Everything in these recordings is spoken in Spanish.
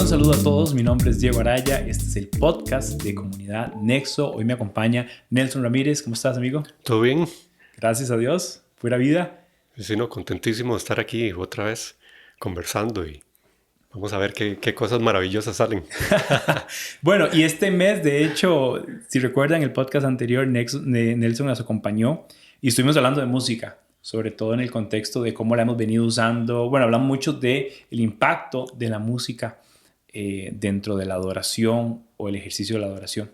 un saludo a todos, mi nombre es Diego Araya, este es el podcast de Comunidad Nexo. Hoy me acompaña Nelson Ramírez. ¿Cómo estás, amigo? ¿Todo bien? Gracias a Dios, pura vida. Sí, no, contentísimo de estar aquí otra vez conversando y vamos a ver qué cosas maravillosas salen. Bueno, y este mes, de hecho, si recuerdan el podcast anterior, Nelson nos acompañó y estuvimos hablando de música, sobre todo en el contexto de cómo la hemos venido usando. Bueno, hablamos mucho del impacto de la música dentro de la adoración o el ejercicio de la adoración.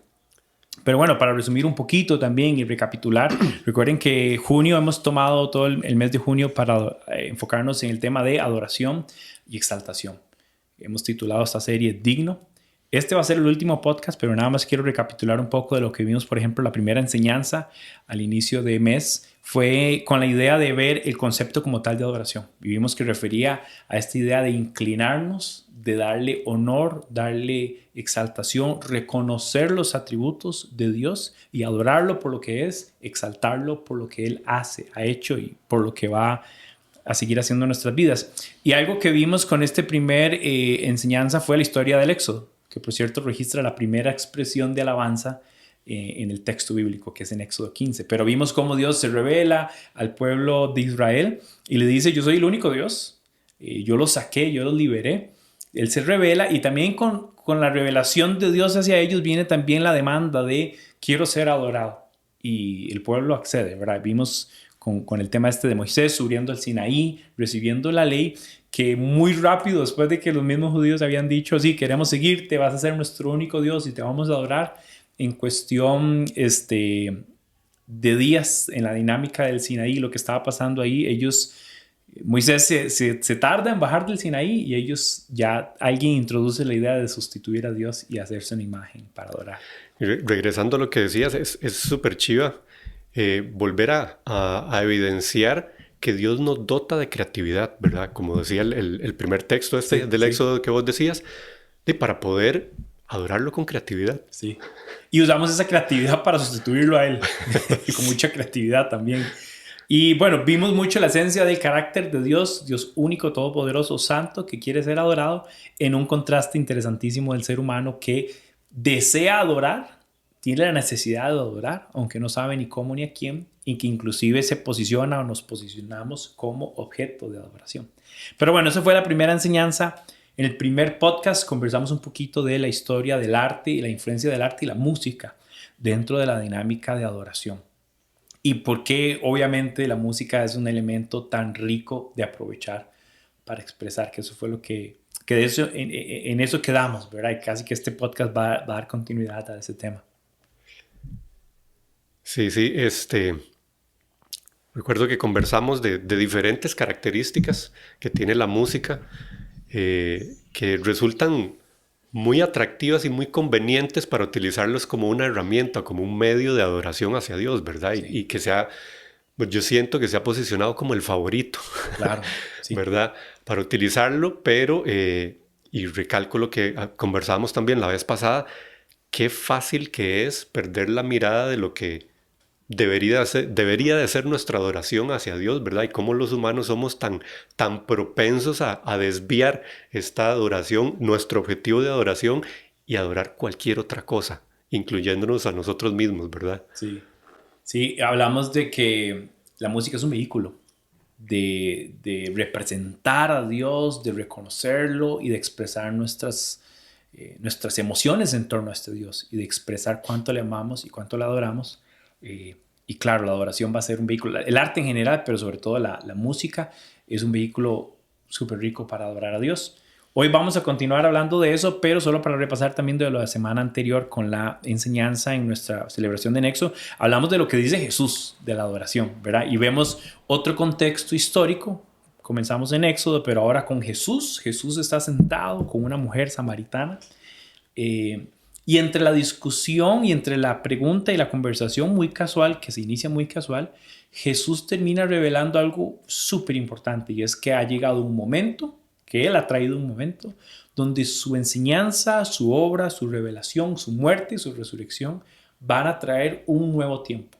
Pero bueno, para resumir un poquito también y recapitular, recuerden que junio hemos tomado todo el mes de junio para enfocarnos en el tema de adoración y exaltación. Hemos titulado esta serie Digno. Este va a ser el último podcast, pero nada más quiero recapitular un poco de lo que vimos. Por ejemplo, la primera enseñanza al inicio de mes fue con la idea de ver el concepto como tal de adoración. Vimos que refería a esta idea de inclinarnos, de darle honor, darle exaltación, reconocer los atributos de Dios y adorarlo por lo que es, exaltarlo por lo que Él hace, ha hecho y por lo que va a seguir haciendo en nuestras vidas. Y algo que vimos con este primer enseñanza fue la historia del Éxodo, que por cierto registra la primera expresión de alabanza en el texto bíblico, que es en Éxodo 15. Pero vimos cómo Dios se revela al pueblo de Israel y le dice: yo soy el único Dios, yo los saqué, yo los liberé. Él se revela, y también con la revelación de Dios hacia ellos viene también la demanda de quiero ser adorado. Y el pueblo accede, ¿verdad? Vimos con el tema este de Moisés subiendo al Sinaí, recibiendo la ley, que muy rápido después de que los mismos judíos habían dicho: sí, queremos seguirte, vas a ser nuestro único Dios y te vamos a adorar, en cuestión de días en la dinámica del Sinaí, lo que estaba pasando ahí, Moisés se tarda en bajar del Sinaí y alguien introduce la idea de sustituir a Dios y hacerse una imagen para adorar. Regresando a lo que decías, es súper chiva volver a evidenciar que Dios nos dota de creatividad, ¿verdad? Como decía el primer texto del Éxodo que vos decías, para poder adorarlo con creatividad. Sí. Y usamos esa creatividad para sustituirlo a Él, con mucha creatividad también. Y bueno, vimos mucho la esencia del carácter de Dios, Dios único, todopoderoso, santo, que quiere ser adorado, en un contraste interesantísimo del ser humano que desea adorar, tiene la necesidad de adorar, aunque no sabe ni cómo ni a quién, y que inclusive se posiciona o nos posicionamos como objeto de adoración. Pero bueno, esa fue la primera enseñanza. En el primer podcast conversamos un poquito de la historia del arte y la influencia del arte y la música dentro de la dinámica de adoración. Y por qué obviamente la música es un elemento tan rico de aprovechar para expresar, que eso fue lo que de eso, en eso quedamos, ¿verdad? Y casi que este podcast va a dar continuidad a ese tema. Sí, recuerdo que conversamos de diferentes características que tiene la música que resultan muy atractivas y muy convenientes para utilizarlos como una herramienta, como un medio de adoración hacia Dios, ¿verdad? Sí. Y que yo siento que se ha posicionado como el favorito, claro, sí. ¿verdad? Para utilizarlo, pero, y recalco lo que conversábamos también la vez pasada, qué fácil que es perder la mirada de lo que debería de ser nuestra adoración hacia Dios, ¿verdad? Y cómo los humanos somos tan propensos a desviar esta adoración, nuestro objetivo de adoración, y adorar cualquier otra cosa, incluyéndonos a nosotros mismos, ¿verdad? Sí, hablamos de que la música es un vehículo de representar a Dios, de reconocerlo y de expresar nuestras emociones en torno a este Dios y de expresar cuánto le amamos y cuánto le adoramos. Y claro, la adoración va a ser un vehículo. El arte en general, pero sobre todo la música, es un vehículo súper rico para adorar a Dios. Hoy vamos a continuar hablando de eso, pero solo para repasar también de la semana anterior con la enseñanza en nuestra celebración de Nexo, hablamos de lo que dice Jesús de la adoración, ¿verdad? Y vemos otro contexto histórico. Comenzamos en Éxodo, pero ahora con Jesús. Jesús está sentado con una mujer samaritana. Y entre la discusión y entre la pregunta y la conversación muy casual, que se inicia muy casual, Jesús termina revelando algo súper importante, y es que ha llegado un momento, que Él ha traído un momento, donde su enseñanza, su obra, su revelación, su muerte y su resurrección van a traer un nuevo tiempo.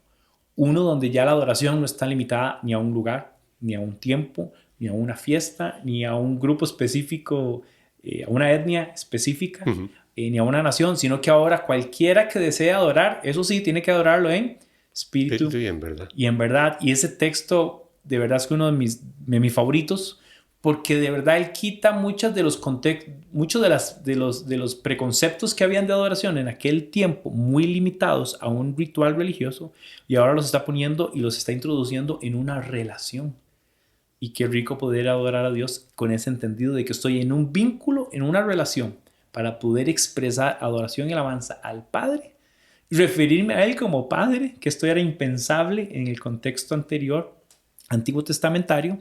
Uno donde ya la adoración no está limitada ni a un lugar, ni a un tiempo, ni a una fiesta, ni a un grupo específico a una etnia específica, Ujú. ni a una nación, sino que ahora cualquiera que desee adorar, eso sí, tiene que adorarlo en espíritu Espíritu y en verdad. y en verdad. Y ese texto de verdad es que uno de mis favoritos, porque de verdad él quita muchos de los muchos de los preconceptos que habían de adoración en aquel tiempo, muy limitados a un ritual religioso, y ahora los está poniendo y los está introduciendo en una relación. Y qué rico poder adorar a Dios con ese entendido de que estoy en un vínculo, en una relación, para poder expresar adoración y alabanza al Padre, referirme a Él como Padre, que esto era impensable en el contexto anterior, antiguo testamentario.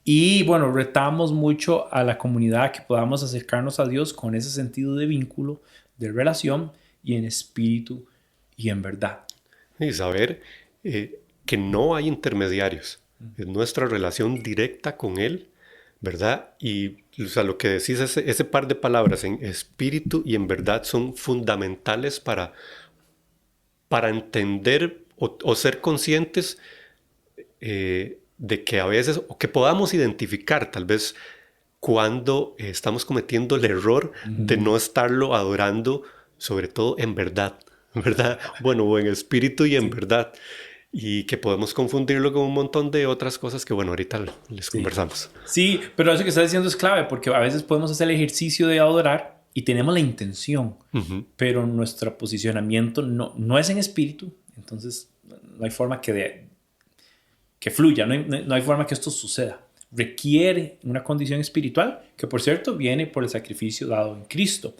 Y bueno, retamos mucho a la comunidad que podamos acercarnos a Dios con ese sentido de vínculo, de relación y en espíritu y en verdad. Y saber que no hay intermediarios. Es nuestra relación directa con Él, ¿verdad? Y o sea, lo que decís, ese par de palabras en espíritu y en verdad son fundamentales para entender o ser conscientes de que a veces, o que podamos identificar tal vez cuando estamos cometiendo el error de no estarlo adorando, sobre todo en verdad, ¿verdad? Bueno, o en espíritu y en Sí, verdad. Y que podemos confundirlo con un montón de otras cosas que, bueno, ahorita les sí. conversamos. Sí, pero eso que estás diciendo es clave porque a veces podemos hacer el ejercicio de adorar y tenemos la intención, Ujú. pero nuestro posicionamiento no es en espíritu, entonces no hay forma que fluya, no hay forma que esto suceda. Requiere una condición espiritual que, por cierto, viene por el sacrificio dado en Cristo.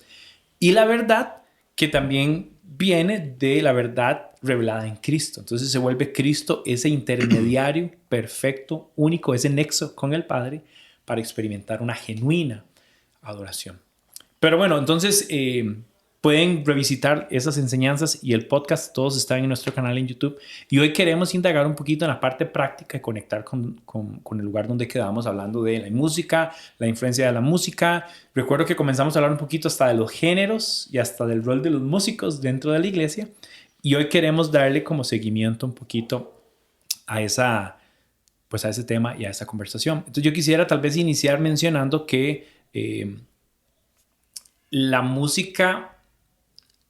Y la verdad que también viene de la verdad revelada en Cristo. Entonces se vuelve Cristo ese intermediario perfecto, único, ese nexo con el Padre para experimentar una genuina adoración. Pero bueno, entonces pueden revisitar esas enseñanzas y el podcast, todos están en nuestro canal en YouTube. Y hoy queremos indagar un poquito en la parte práctica y conectar con el lugar donde quedamos hablando de la música, la influencia de la música. Recuerdo que comenzamos a hablar un poquito hasta de los géneros y hasta del rol de los músicos dentro de la iglesia. Y hoy queremos darle como seguimiento un poquito a pues a ese tema y a esa conversación. Entonces yo quisiera tal vez iniciar mencionando que la música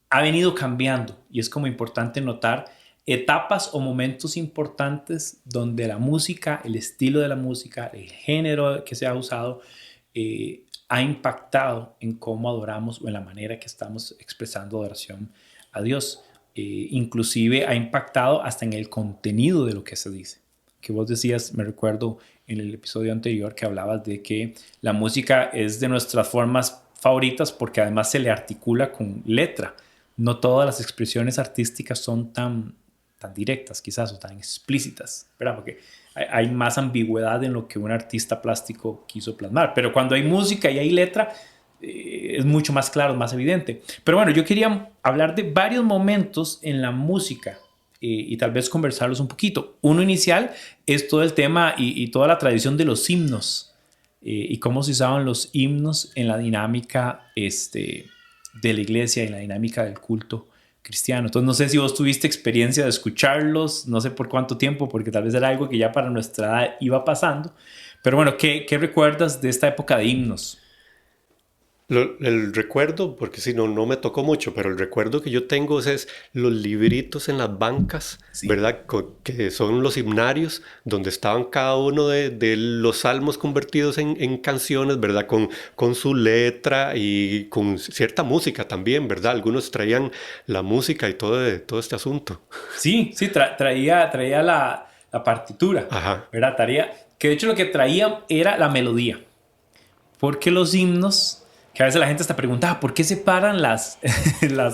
ha venido cambiando y es como importante notar etapas o momentos importantes donde la música, el estilo de la música, el género que se ha usado, ha impactado en cómo adoramos o en la manera que estamos expresando adoración a Dios. Inclusive ha impactado hasta en el contenido de lo que se dice. Que vos decías, me recuerdo en el episodio anterior que hablabas de que la música es de nuestras formas favoritas porque además se le articula con letra. No todas las expresiones artísticas son tan directas quizás o tan explícitas, ¿verdad? Porque hay más ambigüedad en lo que un artista plástico quiso plasmar. Pero cuando hay música y hay letra, es mucho más claro, más evidente. Pero bueno, yo quería hablar de varios momentos en la música y tal vez conversarlos un poquito. Uno inicial es todo el tema y toda la tradición de los himnos y cómo se usaban los himnos en la dinámica de la iglesia, en la dinámica del culto cristiano. Entonces no sé si vos tuviste experiencia de escucharlos, no sé por cuánto tiempo, porque tal vez era algo que ya para nuestra edad iba pasando. Pero bueno, ¿qué recuerdas de esta época de himnos? El recuerdo, porque si no, no me tocó mucho, pero el recuerdo que yo tengo es los libritos en las bancas, Sí. ¿verdad? Que son los himnarios, donde estaban cada uno de los salmos convertidos en canciones, ¿verdad? Con su letra y con cierta música también, ¿verdad? Algunos traían la música y todo este asunto. Sí, sí, traía la partitura, Ajá. ¿verdad? Que de hecho lo que traía era la melodía. Porque los himnos, que a veces la gente hasta preguntaba, ¿por qué separan las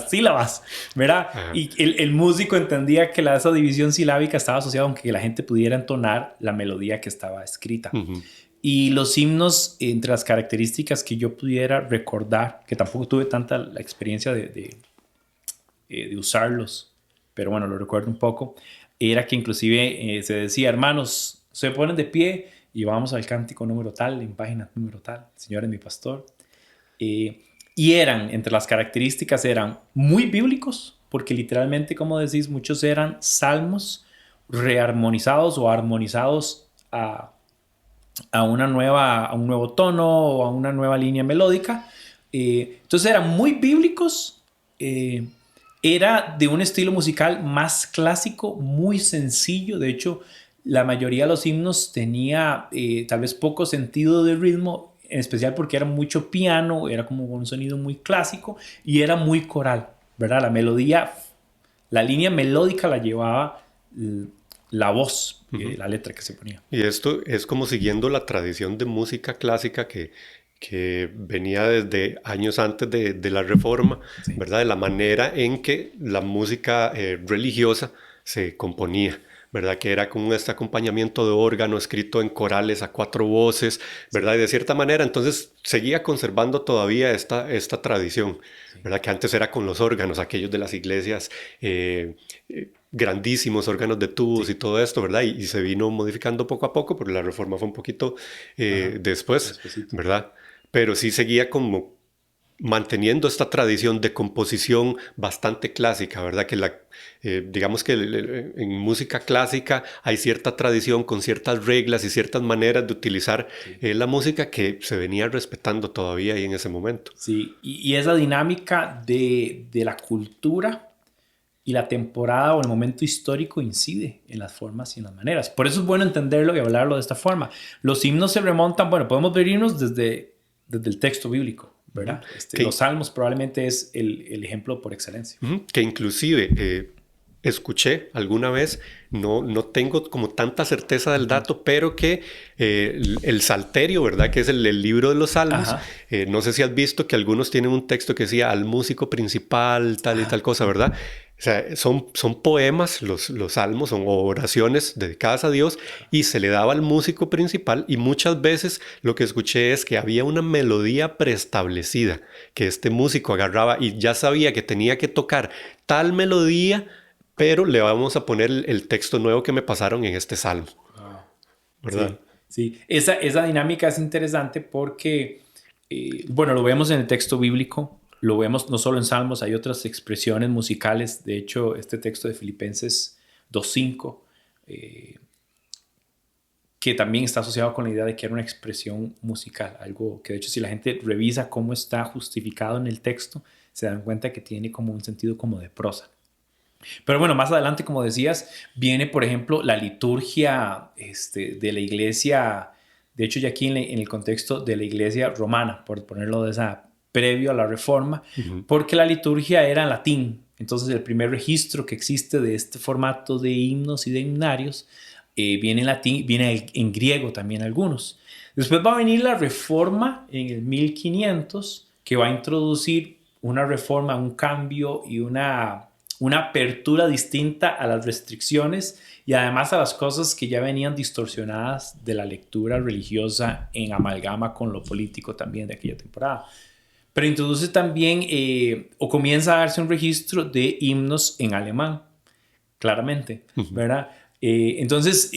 sílabas? ¿Verdad? Ajá. Y el músico entendía que esa división silábica estaba asociada con que la gente pudiera entonar la melodía que estaba escrita. Ujú. Y los himnos, entre las características que yo pudiera recordar, que tampoco tuve tanta la experiencia de usarlos, pero bueno, lo recuerdo un poco, era que inclusive se decía, hermanos, se ponen de pie y vamos al cántico número tal, en página número tal, Señor es mi pastor. Y entre las características eran muy bíblicos, porque literalmente, como decís, muchos eran salmos rearmonizados o armonizados a un nuevo tono o a una nueva línea melódica. Entonces eran muy bíblicos. Era de un estilo musical más clásico, muy sencillo. De hecho, la mayoría de los himnos tenía tal vez poco sentido de ritmo, en especial porque era mucho piano, era como un sonido muy clásico y era muy coral, ¿verdad? La melodía, la línea melódica la llevaba la voz, la letra que se ponía. Y esto es como siguiendo la tradición de música clásica que venía desde años antes de la Reforma, Sí. ¿verdad? De la manera en que la música religiosa se componía, ¿verdad? Que era con este acompañamiento de órgano escrito en corales a 4 voces, ¿verdad? Y de cierta manera, entonces seguía conservando todavía esta tradición, ¿verdad? Que antes era con los órganos, aquellos de las iglesias grandísimos órganos de tubos y todo esto, ¿verdad? Y se vino modificando poco a poco, porque la reforma fue un poquito después, Despuésito. ¿verdad? Pero sí seguía como manteniendo esta tradición de composición bastante clásica, ¿verdad? Que digamos que en música clásica hay cierta tradición con ciertas reglas y ciertas maneras de utilizar la música que se venía respetando todavía ahí en ese momento. Sí, y esa dinámica de la cultura y la temporada o el momento histórico incide en las formas y en las maneras. Por eso es bueno entenderlo y hablarlo de esta forma. Los himnos se remontan, bueno, podemos ver himnos desde el texto bíblico, ¿verdad? Los salmos probablemente es el ejemplo por excelencia. Que inclusive escuché alguna vez, no tengo como tanta certeza del dato, pero que el Salterio, ¿verdad? Que es el libro de los salmos. No sé si has visto que algunos tienen un texto que decía al músico principal, tal y tal cosa, ¿verdad? O sea, son poemas, los salmos, son oraciones dedicadas a Dios y se le daba al músico principal y muchas veces lo que escuché es que había una melodía preestablecida que este músico agarraba y ya sabía que tenía que tocar tal melodía, pero le vamos a poner el texto nuevo que me pasaron en este salmo, ¿verdad? Sí. Esa dinámica es interesante porque, bueno, lo vemos en el texto bíblico. Lo vemos no solo en Salmos, hay otras expresiones musicales. De hecho, este texto de Filipenses 2.5, que también está asociado con la idea de que era una expresión musical. Algo que, de hecho, si la gente revisa cómo está justificado en el texto, se dan cuenta que tiene como un sentido como de prosa. Pero bueno, más adelante, como decías, viene, por ejemplo, la liturgia de la iglesia, de hecho, ya aquí en el contexto de la iglesia romana, por ponerlo de esa previo a la Reforma, porque la liturgia era en latín. Entonces, el primer registro que existe de este formato de himnos y de himnarios viene en latín, viene en griego también algunos. Después va a venir la Reforma en el 1500, que va a introducir una reforma, un cambio y una apertura distinta a las restricciones y además a las cosas que ya venían distorsionadas de la lectura religiosa en amalgama con lo político también de aquella temporada. Pero introduce también o comienza a darse un registro de himnos en alemán, claramente, ¿verdad? Entonces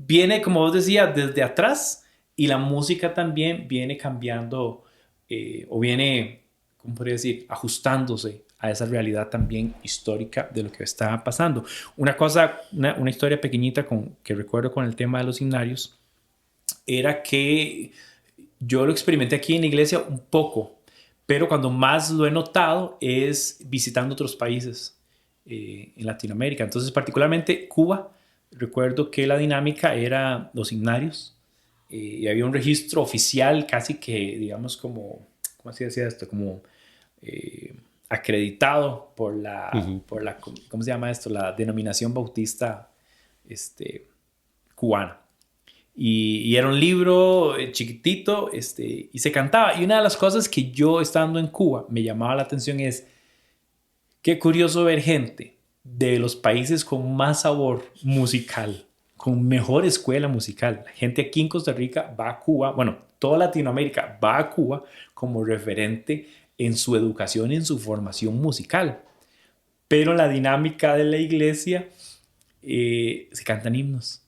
viene, como vos decías, desde atrás y la música también viene cambiando o viene, ¿cómo podría decir?, ajustándose a esa realidad también histórica de lo que estaba pasando. Una cosa, una historia pequeñita que recuerdo con el tema de los himnarios, era que yo lo experimenté aquí en la iglesia un poco, pero cuando más lo he notado es visitando otros países en Latinoamérica. Entonces, particularmente Cuba, recuerdo que la dinámica era los himnarios y había un registro oficial casi que, digamos, como, ¿cómo se decía esto? Como acreditado por la, ¿cómo se llama esto? La denominación bautista cubana. Y era un libro chiquitito y se cantaba. Y una de las cosas que yo estando en Cuba me llamaba la atención es qué curioso ver gente de los países con más sabor musical, con mejor escuela musical. La gente aquí en Costa Rica va a Cuba, bueno, toda Latinoamérica va a Cuba como referente en su educación y en su formación musical. Pero la dinámica de la iglesia se cantan himnos.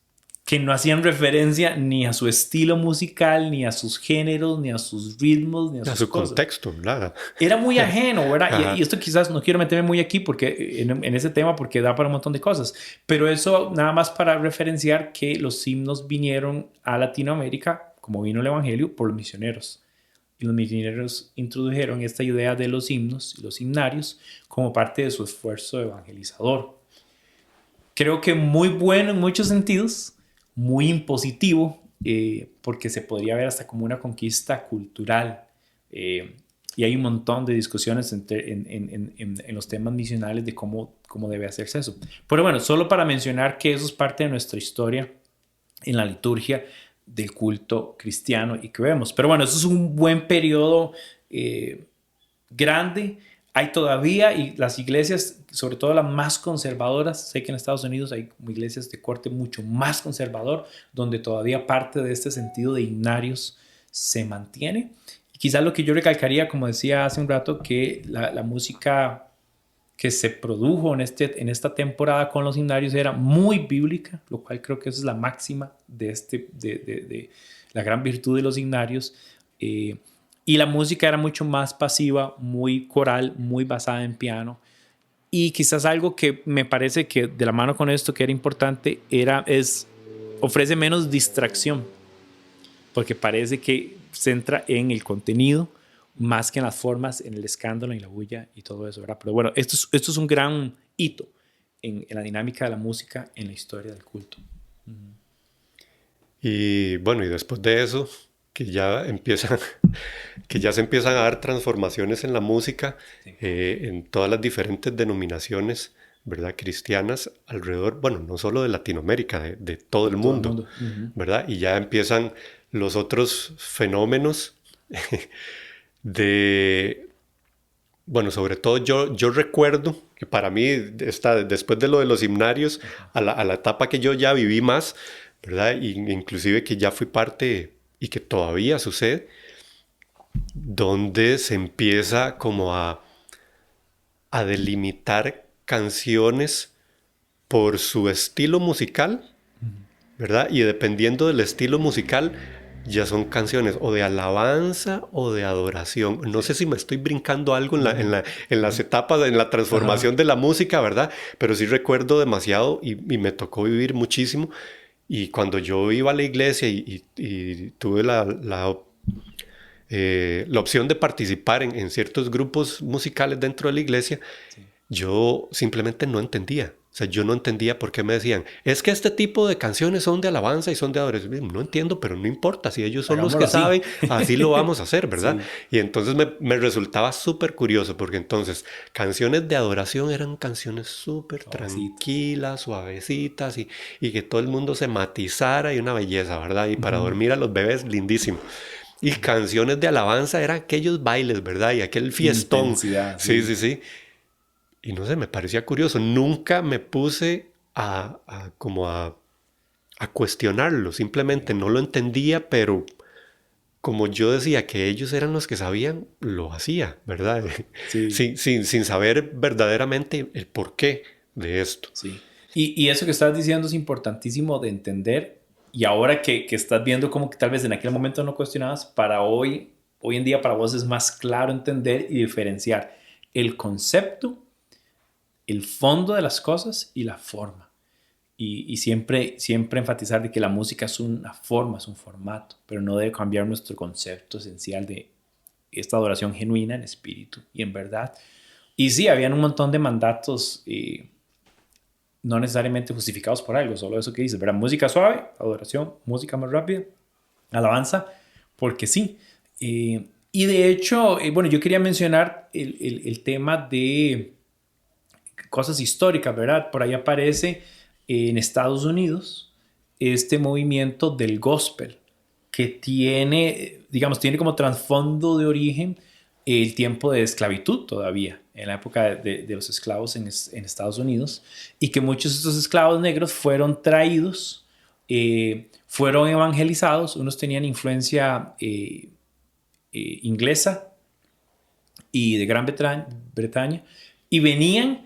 que no hacían referencia ni a su estilo musical, ni a sus géneros, ni a sus ritmos, ni a sus su cosas. contexto, nada. Era muy ajeno, ¿verdad? Ajá. Y esto quizás no quiero meterme muy aquí porque en ese tema porque da para un montón de cosas, pero eso nada más para referenciar que los himnos vinieron a Latinoamérica, como vino el Evangelio, por los misioneros. Y los misioneros introdujeron esta idea de los himnos y los himnarios como parte de su esfuerzo evangelizador. Creo que muy bueno en muchos sentidos, muy impositivo, porque se podría ver hasta como una conquista cultural. Y hay un montón de discusiones en los temas misionales de cómo debe hacerse eso. Pero bueno, solo para mencionar que eso es parte de nuestra historia en la liturgia del culto cristiano y que vemos. Pero bueno, eso es un buen periodo grande. Hay todavía, y las iglesias, sobre todo las más conservadoras, sé que en Estados Unidos hay iglesias de corte mucho más conservador, donde todavía parte de este sentido de himnarios se mantiene. Y quizás lo que yo recalcaría, como decía hace un rato, que la música que se produjo en esta temporada con los himnarios era muy bíblica, lo cual creo que esa es la máxima de la gran virtud de los himnarios. Y la música era mucho más pasiva, muy coral, muy basada en piano. Y quizás algo que me parece que de la mano con esto que era importante ofrece menos distracción, porque parece que centra en el contenido más que en las formas, en el escándalo, en la bulla y todo eso, ¿verdad? Pero bueno, esto es un gran hito en la dinámica de la música en la historia del culto. Y bueno, y después de eso, que ya se empiezan a dar transformaciones en la música, Sí. En todas las diferentes denominaciones, ¿verdad? Cristianas alrededor, bueno, no solo de Latinoamérica, de todo el mundo, ¿verdad? Y ya empiezan los otros fenómenos bueno, sobre todo yo recuerdo que para mí, después de lo de los himnarios, a la etapa que yo ya viví más, ¿verdad? Y inclusive que ya fui parte y que todavía sucede, donde se empieza como a delimitar canciones por su estilo musical, ¿verdad? Y dependiendo del estilo musical, ya son canciones o de alabanza o de adoración. No sé si me estoy brincando algo en las etapas, en la transformación de la música, ¿verdad? Pero sí recuerdo demasiado y me tocó vivir muchísimo. Y cuando yo iba a la iglesia y tuve la opción de participar en ciertos grupos musicales dentro de la iglesia, Sí. yo simplemente no entendía. O sea, yo no entendía por qué me decían, es que este tipo de canciones son de alabanza y son de adoración. No entiendo, pero no importa. Si ellos son los Hagámoslo que así. saben, así lo vamos a hacer, ¿verdad? Sí. Y entonces me resultaba súper curioso, porque entonces canciones de adoración eran canciones súper Suavecito. tranquilas, suavecitas, y que todo el mundo se matizara, y una belleza, ¿verdad? Y para dormir a los bebés, lindísimo. Y canciones de alabanza eran aquellos bailes, ¿verdad? Y aquel fiestón. Intensidad, Sí, sí. sí, sí. Y no sé, me parecía curioso. Nunca me puse a cuestionarlo. Simplemente no lo entendía, pero como yo decía que ellos eran los que sabían, lo hacía, ¿verdad? Sí. Sin saber verdaderamente el porqué de esto. Sí. Y eso que estás diciendo es importantísimo de entender. Y ahora que estás viendo como que tal vez en aquel momento no cuestionabas, para hoy en día para vos es más claro entender y diferenciar el concepto, el fondo de las cosas y la forma. Y siempre enfatizar de que la música es una forma, es un formato, pero no debe cambiar nuestro concepto esencial de esta adoración genuina en espíritu y en verdad. Y sí, habían un montón de mandatos no necesariamente justificados por algo, solo eso que dices, ¿verdad? Música suave, adoración, música más rápida, alabanza, porque sí. Y de hecho, bueno, yo quería mencionar el tema de cosas históricas, ¿verdad? Por ahí aparece en Estados Unidos este movimiento del gospel que tiene, digamos, tiene como trasfondo de origen el tiempo de esclavitud todavía, en la época de los esclavos en Estados Unidos, y que muchos de estos esclavos negros fueron traídos, fueron evangelizados, unos tenían influencia inglesa y de Gran Bretaña, y venían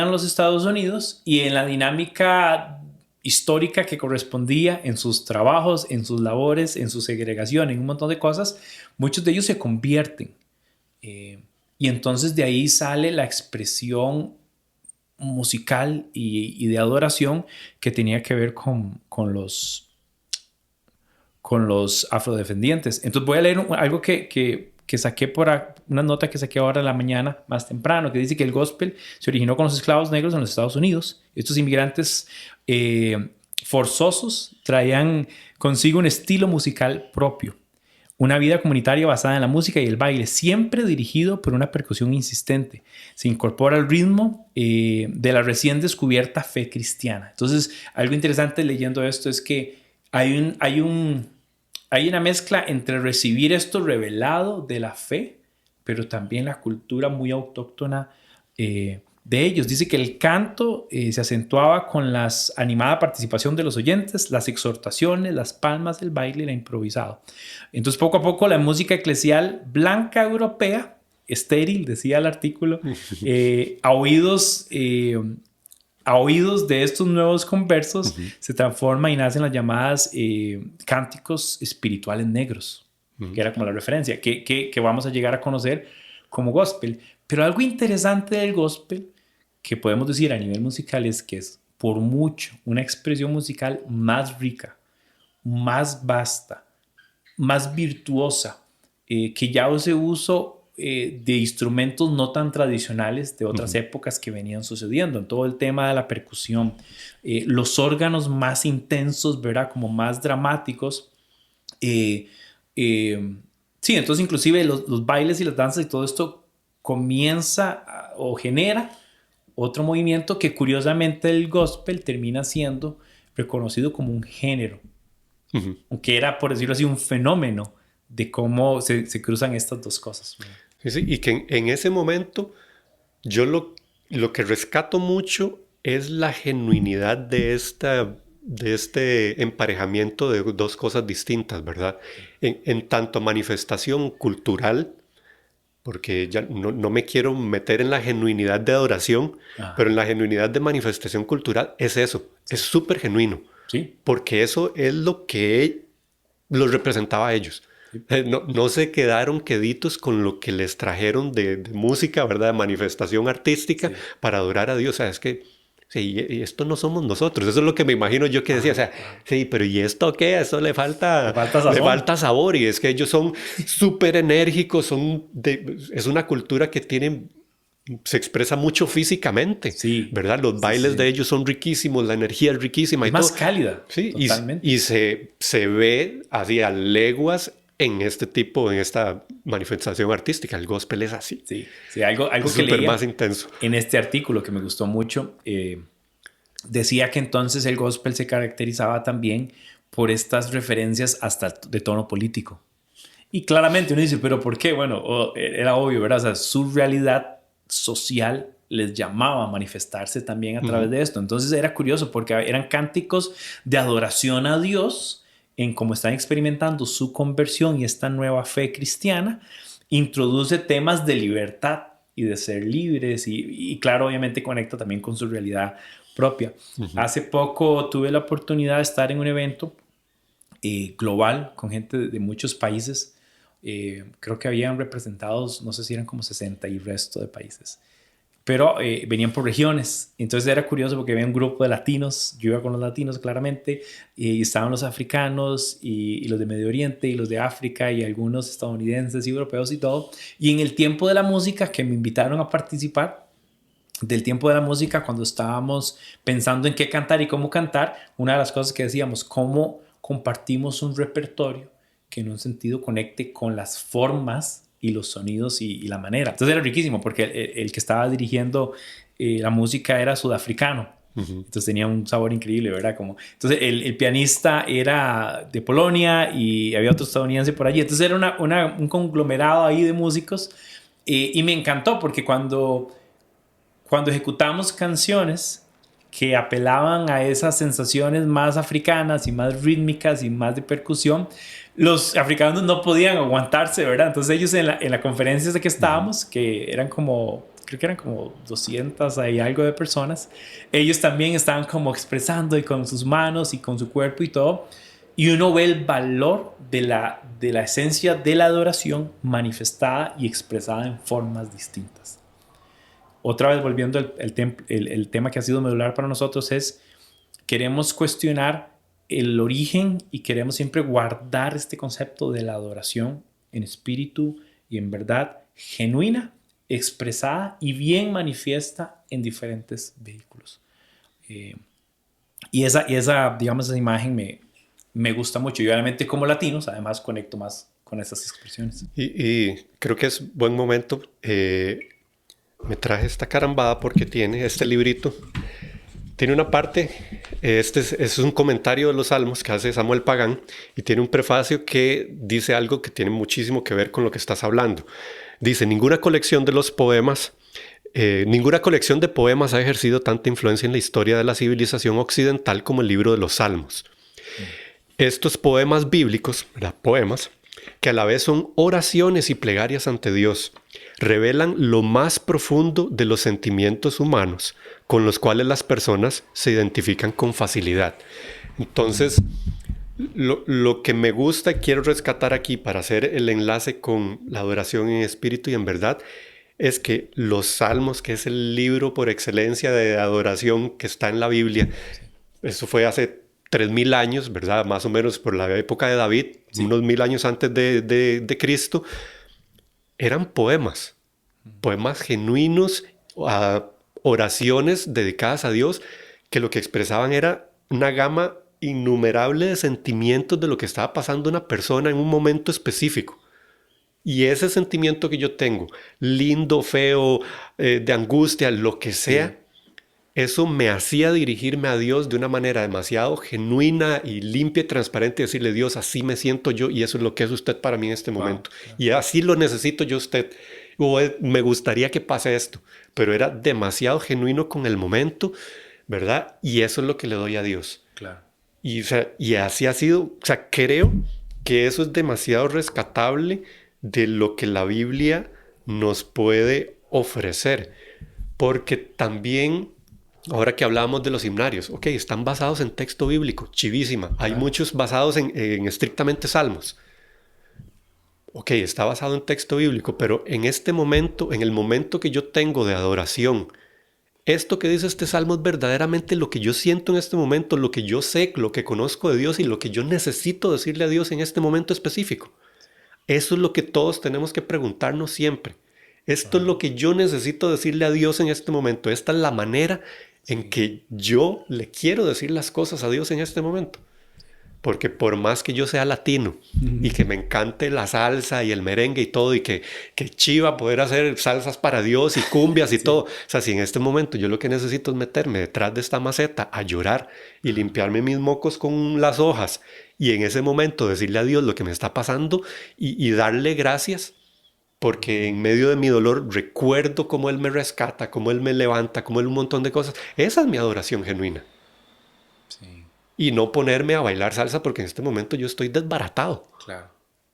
a los Estados Unidos, y en la dinámica histórica que correspondía en sus trabajos, en sus labores, en su segregación, en un montón de cosas, muchos de ellos se convierten. Y entonces de ahí sale la expresión musical y de adoración que tenía que ver con los afrodescendientes. Entonces voy a leer algo que saqué una nota que saqué ahora en la mañana, más temprano, que dice que el gospel se originó con los esclavos negros en los Estados Unidos. Estos inmigrantes forzosos traían consigo un estilo musical propio, una vida comunitaria basada en la música y el baile, siempre dirigido por una percusión insistente. Se incorpora al ritmo de la recién descubierta fe cristiana. Entonces, algo interesante leyendo esto es que hay una mezcla entre recibir esto revelado de la fe, pero también la cultura muy autóctona de ellos. Dice que el canto se acentuaba con la animada participación de los oyentes, las exhortaciones, las palmas del baile y la improvisado. Entonces, poco a poco, la música eclesial blanca europea, estéril, decía el artículo, a oídos de estos nuevos conversos, se transforma y nacen las llamadas cánticos espirituales negros, que era como la referencia, que vamos a llegar a conocer como gospel. Pero algo interesante del gospel que podemos decir a nivel musical es que es por mucho una expresión musical más rica, más vasta, más virtuosa, que ya hace uso de instrumentos no tan tradicionales de otras épocas que venían sucediendo, en todo el tema de la percusión, los órganos más intensos, ¿verdad? Como más dramáticos. Sí, entonces inclusive los bailes y las danzas y todo esto comienza o genera otro movimiento que curiosamente el gospel termina siendo reconocido como un género, que era, por decirlo así, un fenómeno de cómo se cruzan estas dos cosas. Sí, y que en ese momento yo lo que rescato mucho es la genuinidad de este emparejamiento de dos cosas distintas, ¿verdad? En tanto manifestación cultural, porque ya no me quiero meter en la genuinidad de adoración, pero en la genuinidad de manifestación cultural es eso, es súper genuino, ¿sí? Porque eso es lo que los representaba a ellos. No se quedaron queditos con lo que les trajeron de música, ¿verdad? De manifestación artística para adorar a Dios. O sea, es que sí, y esto no somos nosotros. Eso es lo que me imagino yo que decía. O sea, sí, pero ¿y esto qué? A eso le falta sabor. Y es que ellos son súper enérgicos. Es una cultura que se expresa mucho físicamente, ¿verdad? Los bailes de ellos son riquísimos, la energía es riquísima. Es más cálida. Sí, totalmente. y se ve así a leguas en esta manifestación artística. El gospel es así. Sí, algo que leía más intenso. En este artículo que me gustó mucho, decía que entonces el gospel se caracterizaba también por estas referencias hasta de tono político. Y claramente uno dice, ¿pero por qué? Bueno, era obvio, ¿verdad? O sea, su realidad social les llamaba a manifestarse también a través de esto. Entonces era curioso porque eran cánticos de adoración a Dios en cómo están experimentando su conversión y esta nueva fe cristiana. Introduce temas de libertad y de ser libres y claro, obviamente conecta también con su realidad propia. Hace poco tuve la oportunidad de estar en un evento global con gente de muchos países. Creo que habían representados, no sé si eran como 60 y resto de países, pero venían por regiones. Entonces era curioso porque había un grupo de latinos, yo iba con los latinos claramente, y estaban los africanos y los de Medio Oriente y los de África y algunos estadounidenses y europeos y todo. Y en el tiempo de la música que me invitaron a participar, del tiempo de la música, cuando estábamos pensando en qué cantar y cómo cantar, una de las cosas que decíamos, cómo compartimos un repertorio que en un sentido conecte con las formas y los sonidos y la manera. Entonces era riquísimo porque el que estaba dirigiendo la música era sudafricano. Entonces tenía un sabor increíble, ¿verdad? Entonces el pianista era de Polonia y había otro estadounidense por allí. Entonces era un conglomerado ahí de músicos y me encantó porque cuando ejecutamos canciones que apelaban a esas sensaciones más africanas y más rítmicas y más de percusión, los africanos no podían aguantarse, ¿verdad? Entonces ellos en la conferencia de que estábamos, que eran como creo que eran como 200 y algo de personas, ellos también estaban como expresando y con sus manos y con su cuerpo y todo. Y uno ve el valor de la esencia de la adoración manifestada y expresada en formas distintas. Otra vez volviendo el tema que ha sido medular para nosotros es, queremos cuestionar el origen y queremos siempre guardar este concepto de la adoración en espíritu y en verdad genuina, expresada y bien manifiesta en diferentes vehículos. Y esa, digamos, esa imagen me gusta mucho. Y obviamente como latinos, además conecto más con esas expresiones. Y creo que es buen momento. Me traje esta carambada porque tiene este librito. Tiene una parte, este es un comentario de los Salmos que hace Samuel Pagán y tiene un prefacio que dice algo que tiene muchísimo que ver con lo que estás hablando. Dice, ninguna colección de poemas ha ejercido tanta influencia en la historia de la civilización occidental como el libro de los Salmos. Estos poemas bíblicos, ¿verdad? Poemas, que a la vez son oraciones y plegarias ante Dios, revelan lo más profundo de los sentimientos humanos con los cuales las personas se identifican con facilidad. Entonces, lo que me gusta y quiero rescatar aquí para hacer el enlace con la adoración en espíritu y en verdad, es que los Salmos, que es el libro por excelencia de adoración que está en la Biblia, eso fue hace 3000 años, ¿verdad? Más o menos por la época de David, sí, unos 1000 años antes de Cristo, eran poemas genuinos, oraciones dedicadas a Dios, que lo que expresaban era una gama innumerable de sentimientos de lo que estaba pasando una persona en un momento específico. Y ese sentimiento que yo tengo, lindo, feo, de angustia, lo que sea, sí, eso me hacía dirigirme a Dios de una manera demasiado genuina y limpia y transparente, y decirle, Dios, así me siento yo y eso es lo que es usted para mí en este momento. Claro. Y así lo necesito yo usted. O me gustaría que pase esto. Pero era demasiado genuino con el momento, ¿verdad? Y eso es lo que le doy a Dios. Claro. Y, o sea, y así ha sido. O sea, creo que eso es demasiado rescatable de lo que la Biblia nos puede ofrecer. Porque también... Ahora que hablábamos de los himnarios, ok, están basados en texto bíblico, chivísima. Hay muchos basados en estrictamente salmos. Ok, está basado en texto bíblico, pero en este momento, en el momento que yo tengo de adoración, esto que dice este salmo es verdaderamente lo que yo siento en este momento, lo que yo sé, lo que conozco de Dios y lo que yo necesito decirle a Dios en este momento específico. Eso es lo que todos tenemos que preguntarnos siempre. Esto es lo que yo necesito decirle a Dios en este momento. Esta es la manera en que yo le quiero decir las cosas a Dios en este momento. Porque por más que yo sea latino y que me encante la salsa y el merengue y todo, y que chiva poder hacer salsas para Dios y cumbias y todo. O sea, si en este momento yo lo que necesito es meterme detrás de esta maceta a llorar y limpiarme mis mocos con las hojas y en ese momento decirle a Dios lo que me está pasando y darle gracias, porque en medio de mi dolor recuerdo cómo Él me rescata, cómo Él me levanta, cómo Él un montón de cosas. Esa es mi adoración genuina. Sí. Y no ponerme a bailar salsa porque en este momento yo estoy desbaratado. Claro,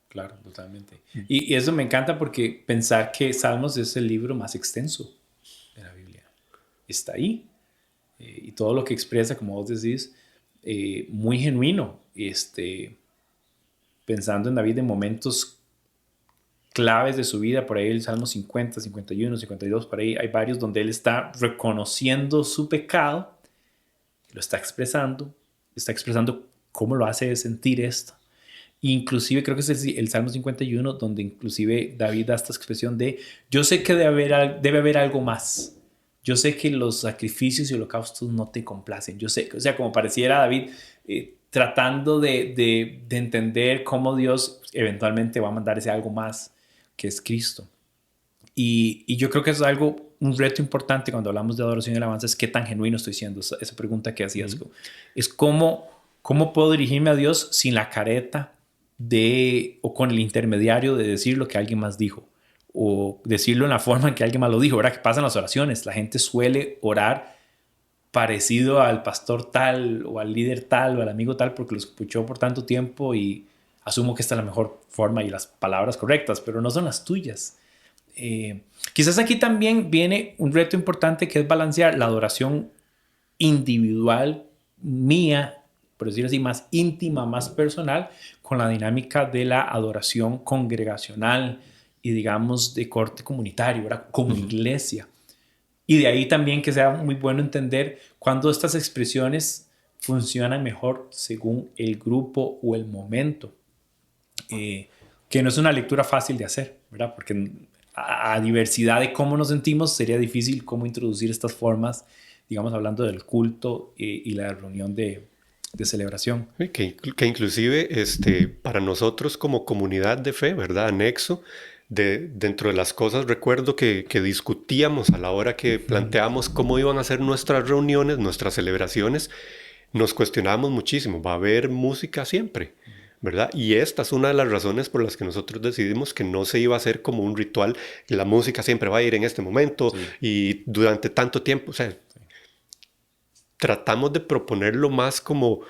claro, totalmente. Y eso me encanta porque pensar que Salmos es el libro más extenso de la Biblia. Está ahí. Y todo lo que expresa, como vos decís, muy genuino. Pensando en David en momentos claves de su vida, por ahí el Salmo 50, 51, 52, por ahí hay varios donde él está reconociendo su pecado, lo está expresando cómo lo hace sentir esto. Inclusive creo que es el Salmo 51 donde inclusive David da esta expresión de, yo sé que debe haber algo más. Yo sé que los sacrificios y holocaustos no te complacen. Yo sé, o sea, como pareciera David tratando de entender cómo Dios eventualmente va a mandar ese algo más, que es Cristo. Y yo creo que es un reto importante cuando hablamos de adoración y alabanza, es qué tan genuino estoy siendo. Esa pregunta que hacías. Es cómo puedo dirigirme a Dios sin la careta o con el intermediario de decir lo que alguien más dijo, o decirlo en la forma en que alguien más lo dijo. ¿Verdad? ¿Qué pasa en las oraciones? La gente suele orar parecido al pastor tal, o al líder tal, o al amigo tal, porque lo escuchó por tanto tiempo y asumo que esta es la mejor forma y las palabras correctas, pero no son las tuyas. Quizás aquí también viene un reto importante que es balancear la adoración individual mía, por decirlo así, más íntima, más personal, con la dinámica de la adoración congregacional y digamos de corte comunitario, ¿verdad? Como iglesia. Y de ahí también que sea muy bueno entender cuándo estas expresiones funcionan mejor según el grupo o el momento. Que no es una lectura fácil de hacer, ¿verdad? Porque a diversidad de cómo nos sentimos sería difícil cómo introducir estas formas, digamos, hablando del culto y la reunión de celebración. Que inclusive para nosotros como comunidad de fe, ¿verdad? Anexo, dentro de las cosas recuerdo que discutíamos a la hora que planteábamos cómo iban a ser nuestras reuniones, nuestras celebraciones, nos cuestionábamos muchísimo. Va a haber música siempre, ¿verdad? Y esta es una de las razones por las que nosotros decidimos que no se iba a hacer como un ritual. La música siempre va a ir en este momento y durante tanto tiempo. O sea, tratamos de proponerlo más como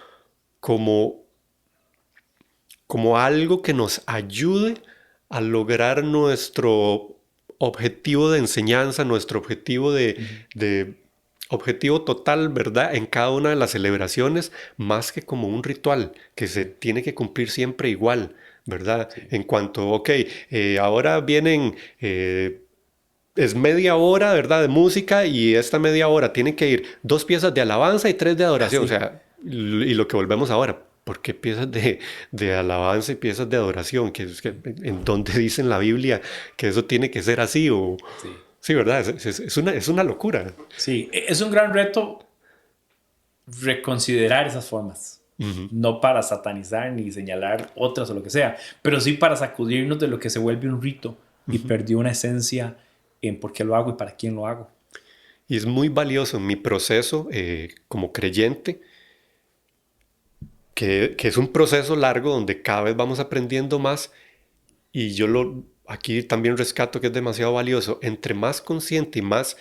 algo que nos ayude a lograr nuestro objetivo de enseñanza, nuestro objetivo de objetivo total, ¿verdad? En cada una de las celebraciones, más que como un ritual que se tiene que cumplir siempre igual, ¿verdad? Sí. En cuanto, ahora vienen, es media hora, ¿verdad? De música y esta media hora tienen que ir 2 piezas de alabanza y 3 de adoración, sí. O sea, y lo que volvemos ahora. ¿Por qué piezas de alabanza y piezas de adoración? ¿En dónde dice en la Biblia que eso tiene que ser así? Sí. Sí, ¿verdad? Es una locura. Sí, es un gran reto reconsiderar esas formas. No para satanizar ni señalar otras o lo que sea, pero sí para sacudirnos de lo que se vuelve un rito y perdió una esencia en por qué lo hago y para quién lo hago. Y es muy valioso en mi proceso como creyente, que es un proceso largo donde cada vez vamos aprendiendo más, y yo aquí también rescato que es demasiado valioso. Entre más consciente y más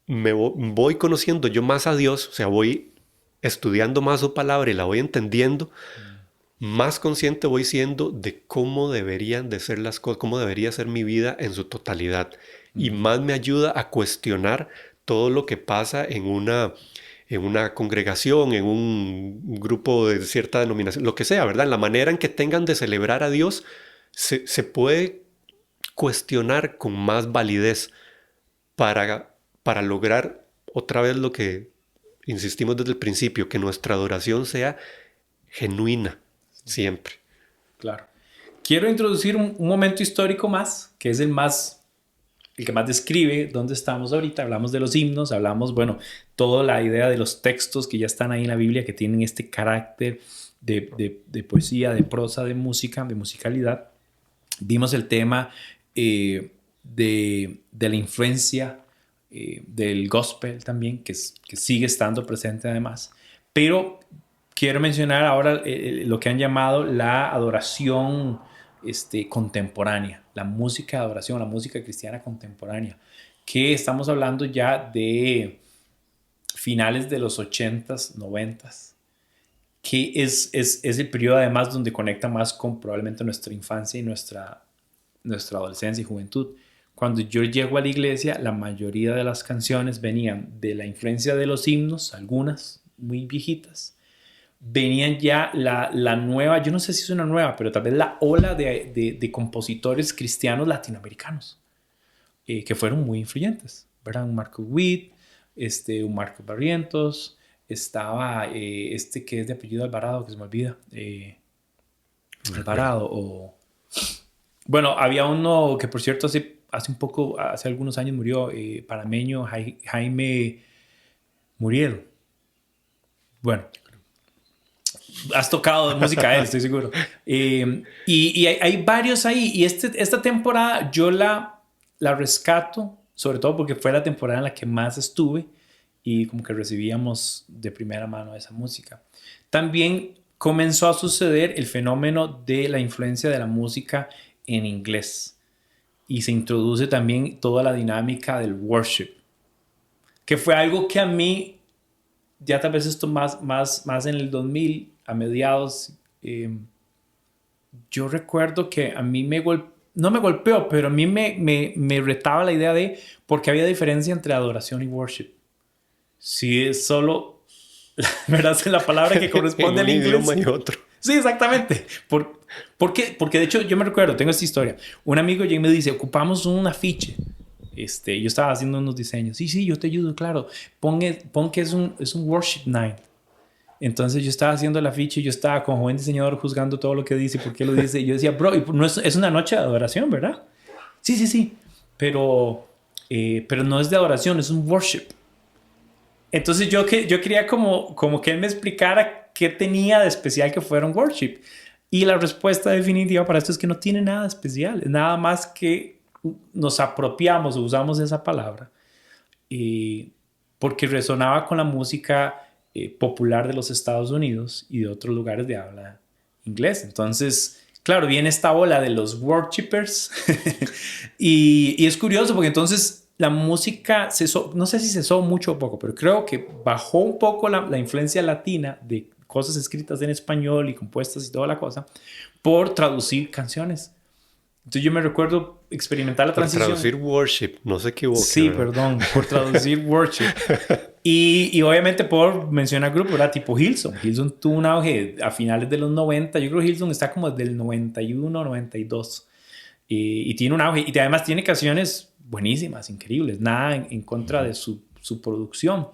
me voy conociendo yo más a Dios, o sea, voy estudiando más su palabra y la voy entendiendo, más consciente voy siendo de cómo deberían de ser las cosas, cómo debería ser mi vida en su totalidad. Y más me ayuda a cuestionar todo lo que pasa en una congregación, en un grupo de cierta denominación, lo que sea, ¿verdad? La manera en que tengan de celebrar a Dios se puede cuestionar con más validez para lograr otra vez lo que insistimos desde el principio, que nuestra adoración sea genuina, siempre. Claro. Quiero introducir un momento histórico más, que es el que más describe dónde estamos ahorita. Hablamos de los himnos, hablamos, toda la idea de los textos que ya están ahí en la Biblia, que tienen este carácter de poesía, de prosa, de música, de musicalidad. Vimos el tema de la influencia del gospel también, que sigue estando presente además. Pero quiero mencionar ahora lo que han llamado la adoración contemporánea, la música de adoración, la música cristiana contemporánea, que estamos hablando ya de finales de los 80s, 90s, que es el periodo además donde conecta más con probablemente nuestra infancia y nuestra adolescencia y juventud. Cuando yo llego a la iglesia, la mayoría de las canciones venían de la influencia de los himnos, algunas muy viejitas. Venían ya la nueva, yo no sé si es una nueva, pero tal vez la ola de compositores cristianos latinoamericanos que fueron muy influyentes, ¿verdad? Un Marco Witt, un Marco Barrientos, estaba que es de apellido Alvarado, que se me olvida, Alvarado, o... Bueno, había uno que por cierto hace algunos años murió, panameño, Jaime Muriel. Bueno, has tocado de música a él, estoy seguro. Y hay varios ahí. Y esta temporada yo la rescato, sobre todo porque fue la temporada en la que más estuve y como que recibíamos de primera mano esa música. También comenzó a suceder el fenómeno de la influencia de la música en inglés. Y se introduce también toda la dinámica del worship, que fue algo que a mí, ya tal vez esto más en el 2000, a mediados, yo recuerdo que a mí no me golpeó, pero a mí me retaba la idea de por qué había diferencia entre adoración y worship. Si es solo, ¿verdad? Es la palabra que corresponde al un inglés. idioma y otro. Sí, exactamente. ¿Por qué? Porque de hecho yo me recuerdo, tengo esta historia. Un amigo llega y me dice, ocupamos un afiche. Yo estaba haciendo unos diseños. Sí, yo te ayudo, claro. Pon que es un worship night. Entonces yo estaba haciendo el afiche y yo estaba como buen diseñador juzgando todo lo que dice, por qué lo dice. Y yo decía, bro, no es una noche de adoración, ¿verdad? Sí. Pero no es de adoración, es un worship. Entonces yo quería como que él me explicara qué tenía de especial que fuera un worship. Y la respuesta definitiva para esto es que no tiene nada especial. Es nada más que nos apropiamos o usamos esa palabra porque resonaba con la música popular de los Estados Unidos y de otros lugares de habla inglés. Entonces, claro, viene esta ola de los worshipers y es curioso porque entonces la música cesó, no sé si cesó mucho o poco, pero creo que bajó un poco la influencia latina de cosas escritas en español y compuestas y toda la cosa por traducir canciones. Entonces yo me recuerdo experimentar la transición. Por traducir worship, no se equivoque. Sí, ¿verdad? Perdón, por traducir worship. Y obviamente por mencionar grupos, ¿verdad? Tipo Hillsong. Hillsong tuvo un auge a finales de los 90. Yo creo que Hillsong está como desde el 91, 92. Y tiene un auge. Y además tiene canciones buenísimas, increíbles. Nada en contra de su producción.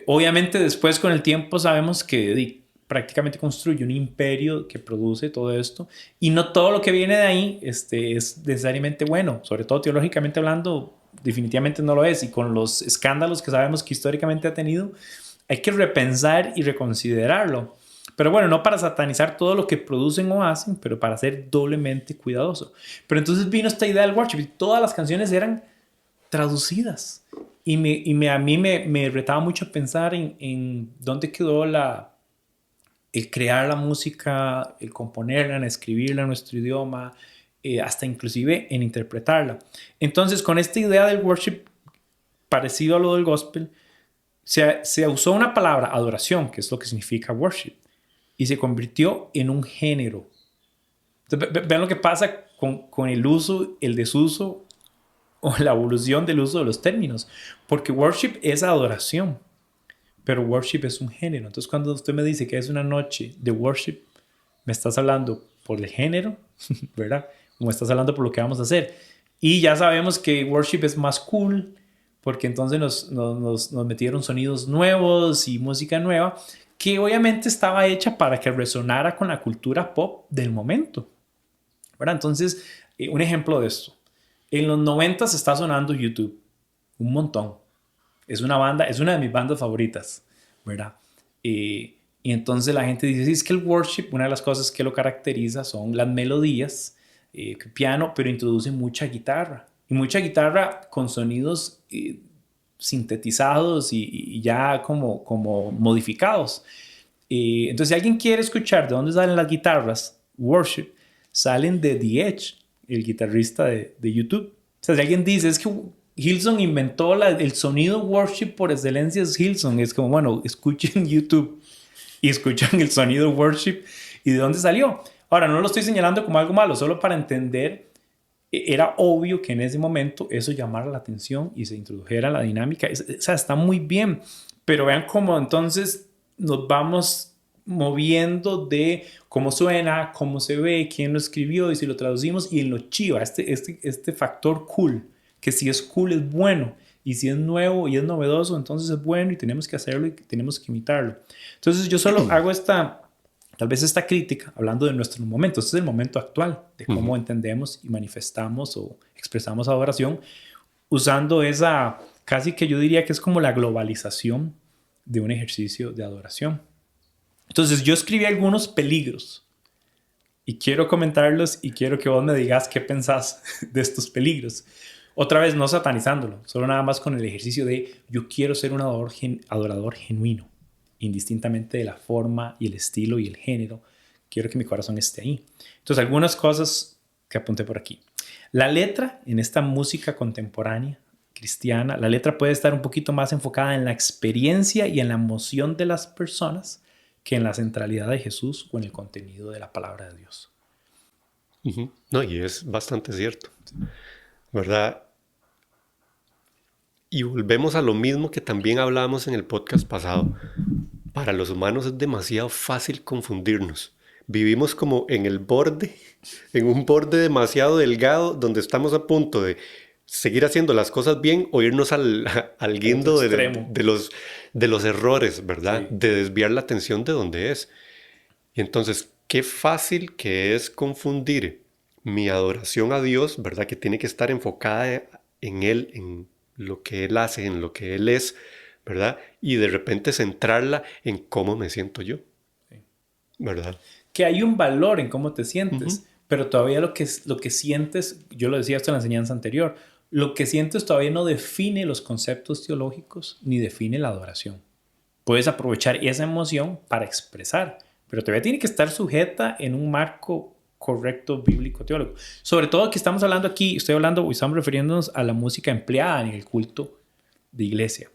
Obviamente después con el tiempo sabemos que prácticamente construye un imperio que produce todo esto y no todo lo que viene de ahí es necesariamente bueno, sobre todo teológicamente hablando definitivamente no lo es, y con los escándalos que sabemos que históricamente ha tenido hay que repensar y reconsiderarlo, pero bueno, no para satanizar todo lo que producen o hacen, pero para ser doblemente cuidadoso. Pero entonces vino esta idea del worship y todas las canciones eran traducidas y a mí me retaba mucho pensar en dónde quedó el crear la música, el componerla, en escribirla en nuestro idioma, hasta inclusive en interpretarla. Entonces, con esta idea del worship, parecido a lo del gospel, se usó una palabra, adoración, que es lo que significa worship, y se convirtió en un género. Entonces, vean lo que pasa con el uso, el desuso o la evolución del uso de los términos, porque worship es adoración. Pero worship es un género. Entonces, cuando usted me dice que es una noche de worship, me estás hablando por el género, ¿verdad? O me estás hablando por lo que vamos a hacer. Y ya sabemos que worship es más cool, porque entonces nos metieron sonidos nuevos y música nueva, que obviamente estaba hecha para que resonara con la cultura pop del momento, ¿verdad? Entonces, un ejemplo de esto. En los 90 se está sonando YouTube un montón. Es una banda, es una de mis bandas favoritas, ¿verdad? Y entonces la gente dice, sí, es que el worship, una de las cosas que lo caracteriza son las melodías, piano, pero introduce mucha guitarra. Y mucha guitarra con sonidos sintetizados y ya como modificados. Entonces, si alguien quiere escuchar de dónde salen las guitarras, worship, salen de The Edge, el guitarrista de YouTube. O sea, si alguien dice, es que Hillsong inventó el sonido worship por excelencia, es Hillsong. Es como, bueno, escuchen YouTube y escuchan el sonido worship y de dónde salió. Ahora, no lo estoy señalando como algo malo, solo para entender, era obvio que en ese momento eso llamara la atención y se introdujera la dinámica. O sea, está muy bien, pero vean cómo entonces nos vamos moviendo de cómo suena, cómo se ve, quién lo escribió y si lo traducimos y en lo chiva, este factor cool, que si es cool es bueno y si es nuevo y es novedoso entonces es bueno y tenemos que hacerlo y tenemos que imitarlo. Entonces yo solo hago tal vez esta crítica hablando de nuestro momento. Este es el momento actual de cómo entendemos y manifestamos o expresamos adoración usando esa, casi que yo diría que es como la globalización de un ejercicio de adoración. Entonces yo escribí algunos peligros y quiero comentarlos y quiero que vos me digas qué pensás de estos peligros. Otra vez no satanizándolo, solo nada más con el ejercicio de yo quiero ser un adorador genuino, indistintamente de la forma y el estilo y el género. Quiero que mi corazón esté ahí. Entonces algunas cosas que apunté por aquí. La letra en esta música contemporánea cristiana, la letra puede estar un poquito más enfocada en la experiencia y en la emoción de las personas que en la centralidad de Jesús o en el contenido de la palabra de Dios. No, y es bastante cierto, ¿verdad? Y volvemos a lo mismo que también hablábamos en el podcast pasado. Para los humanos es demasiado fácil confundirnos. Vivimos como en el borde, en un borde demasiado delgado, donde estamos a punto de seguir haciendo las cosas bien o irnos al guindo de los errores, ¿verdad? Sí. De desviar la atención de donde es. Y entonces, qué fácil que es confundir mi adoración a Dios, ¿verdad? Que tiene que estar enfocada en Él, en lo que Él hace, en lo que Él es, ¿verdad? Y de repente centrarla en cómo me siento yo, ¿verdad? Que hay un valor en cómo te sientes, pero todavía lo que sientes, yo lo decía esto en la enseñanza anterior, lo que sientes todavía no define los conceptos teológicos ni define la adoración. Puedes aprovechar esa emoción para expresar, pero todavía tiene que estar sujeta en un marco correcto bíblico teólogo. Sobre todo que estamos hablando aquí, estamos refiriéndonos a la música empleada en el culto de iglesia,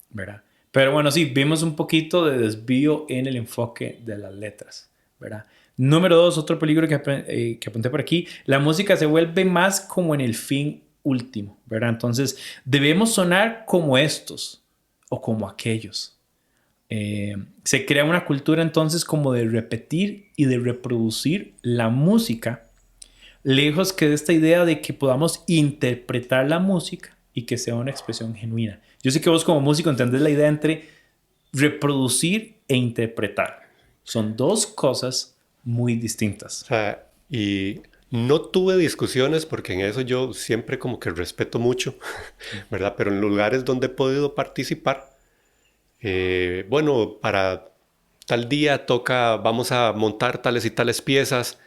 ¿verdad? Pero bueno, sí, vimos un poquito de desvío en el enfoque de las letras, ¿verdad? Número 2, otro peligro que apunté por aquí, la música se vuelve más como en el fin último, ¿verdad? Entonces, debemos sonar como estos o como aquellos. Se crea una cultura entonces como de repetir y de reproducir la música, lejos que de esta idea de que podamos interpretar la música y que sea una expresión genuina. Yo sé que vos como músico entendés la idea entre reproducir e interpretar. Son dos cosas muy distintas. O sea, y no tuve discusiones porque en eso yo siempre como que respeto mucho, ¿verdad? Pero en lugares donde he podido participar, bueno, para tal día vamos a montar tales y tales piezas.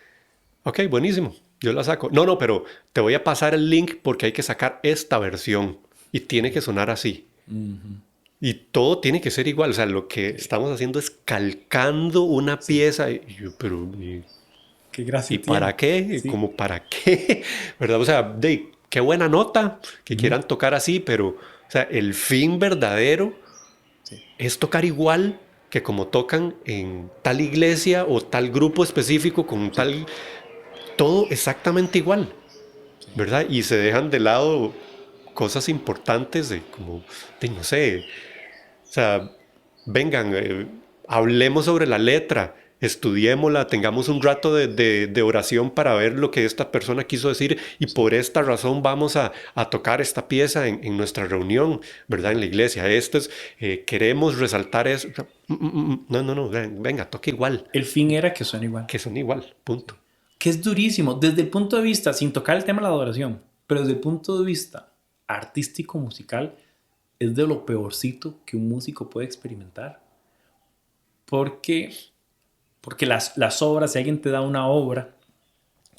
Ok, buenísimo, yo la saco. No, pero te voy a pasar el link porque hay que sacar esta versión y tiene que sonar así. Y todo tiene que ser igual. O sea, lo que estamos haciendo es calcando una pieza. Y yo, pero ¿Qué gracia ¿y tiene? para qué? Sí. ¿Cómo para qué? ¿Verdad? O sea, qué buena nota que quieran tocar así, pero o sea, el fin verdadero es tocar igual que como tocan en tal iglesia o tal grupo específico con tal... Todo exactamente igual, ¿verdad? Y se dejan de lado cosas importantes de como, no sé, o sea, vengan, hablemos sobre la letra, estudiémosla, tengamos un rato de oración para ver lo que esta persona quiso decir y por esta razón vamos a tocar esta pieza en nuestra reunión, ¿verdad? En la iglesia. Queremos resaltar eso. No, venga, toque igual. El fin era que suene igual. Que son igual, punto. Que es durísimo, desde el punto de vista, sin tocar el tema de la adoración, pero desde el punto de vista artístico, musical, es de lo peorcito que un músico puede experimentar. Porque las obras, si alguien te da una obra,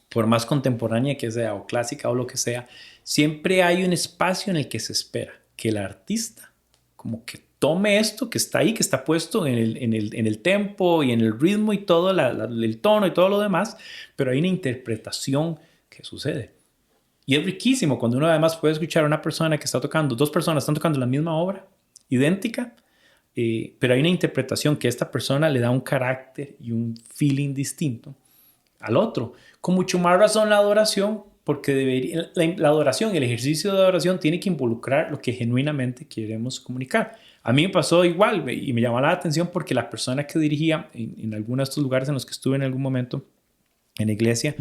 por más contemporánea que sea, o clásica o lo que sea, siempre hay un espacio en el que se espera que el artista como que tome esto que está ahí, que está puesto en el tempo y en el ritmo y todo, el tono y todo lo demás, pero hay una interpretación que sucede. Y es riquísimo cuando uno además puede escuchar a una persona que está tocando, dos personas están tocando la misma obra, idéntica, pero hay una interpretación que esta persona le da un carácter y un feeling distinto al otro. Con mucho más razón la adoración, porque la adoración, el ejercicio de adoración tiene que involucrar lo que genuinamente queremos comunicar. A mí me pasó igual y me llamó la atención porque la persona que dirigía en algunos de estos lugares en los que estuve en algún momento en la iglesia,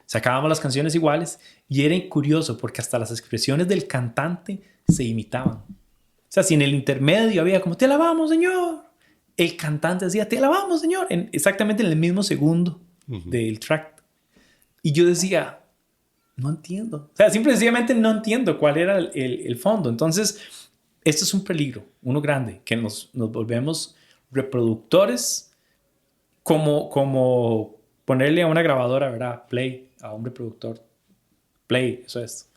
sacábamos las canciones iguales y era curioso porque hasta las expresiones del cantante se imitaban. O sea, si en el intermedio había como, te alabamos, Señor, el cantante decía, te alabamos, Señor, exactamente en el mismo segundo del track. Y yo decía, no entiendo. O sea, simple y sencillamente no entiendo cuál era el fondo. Entonces, esto es un peligro, uno grande, que nos volvemos reproductores como ponerle a una grabadora, ¿verdad? Play, a un reproductor. Play, eso es.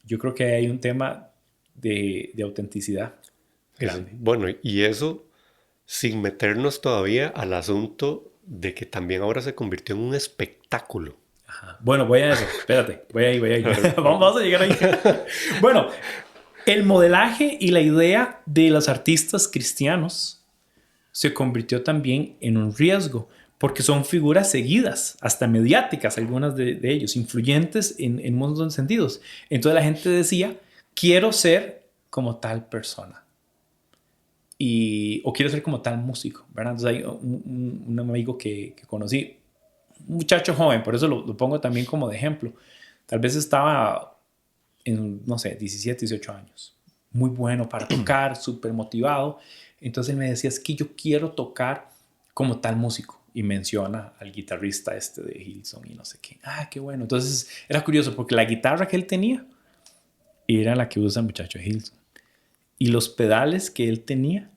Yo creo que hay un tema de autenticidad grande. Bueno, y eso sin meternos todavía al asunto de que también ahora se convirtió en un espectáculo. Ajá. Bueno, voy a eso. Espérate, voy ahí. vamos a llegar ahí. Bueno, el modelaje y la idea de los artistas cristianos se convirtió también en un riesgo, porque son figuras seguidas, hasta mediáticas, algunas de ellos, influyentes en un montón de sentidos. Entonces la gente decía, quiero ser como tal persona. O quiero ser como tal músico, ¿verdad? Entonces hay un amigo que conocí, un muchacho joven, por eso lo pongo también como de ejemplo. Tal vez estaba en, no sé, 17, 18 años. Muy bueno para tocar, súper motivado. Entonces él me decía, es que yo quiero tocar como tal músico. Y menciona al guitarrista de Hillsong y no sé qué. Ah, qué bueno. Entonces era curioso porque la guitarra que él tenía era la que usa el muchacho de Hillsong. Y los pedales que él tenía,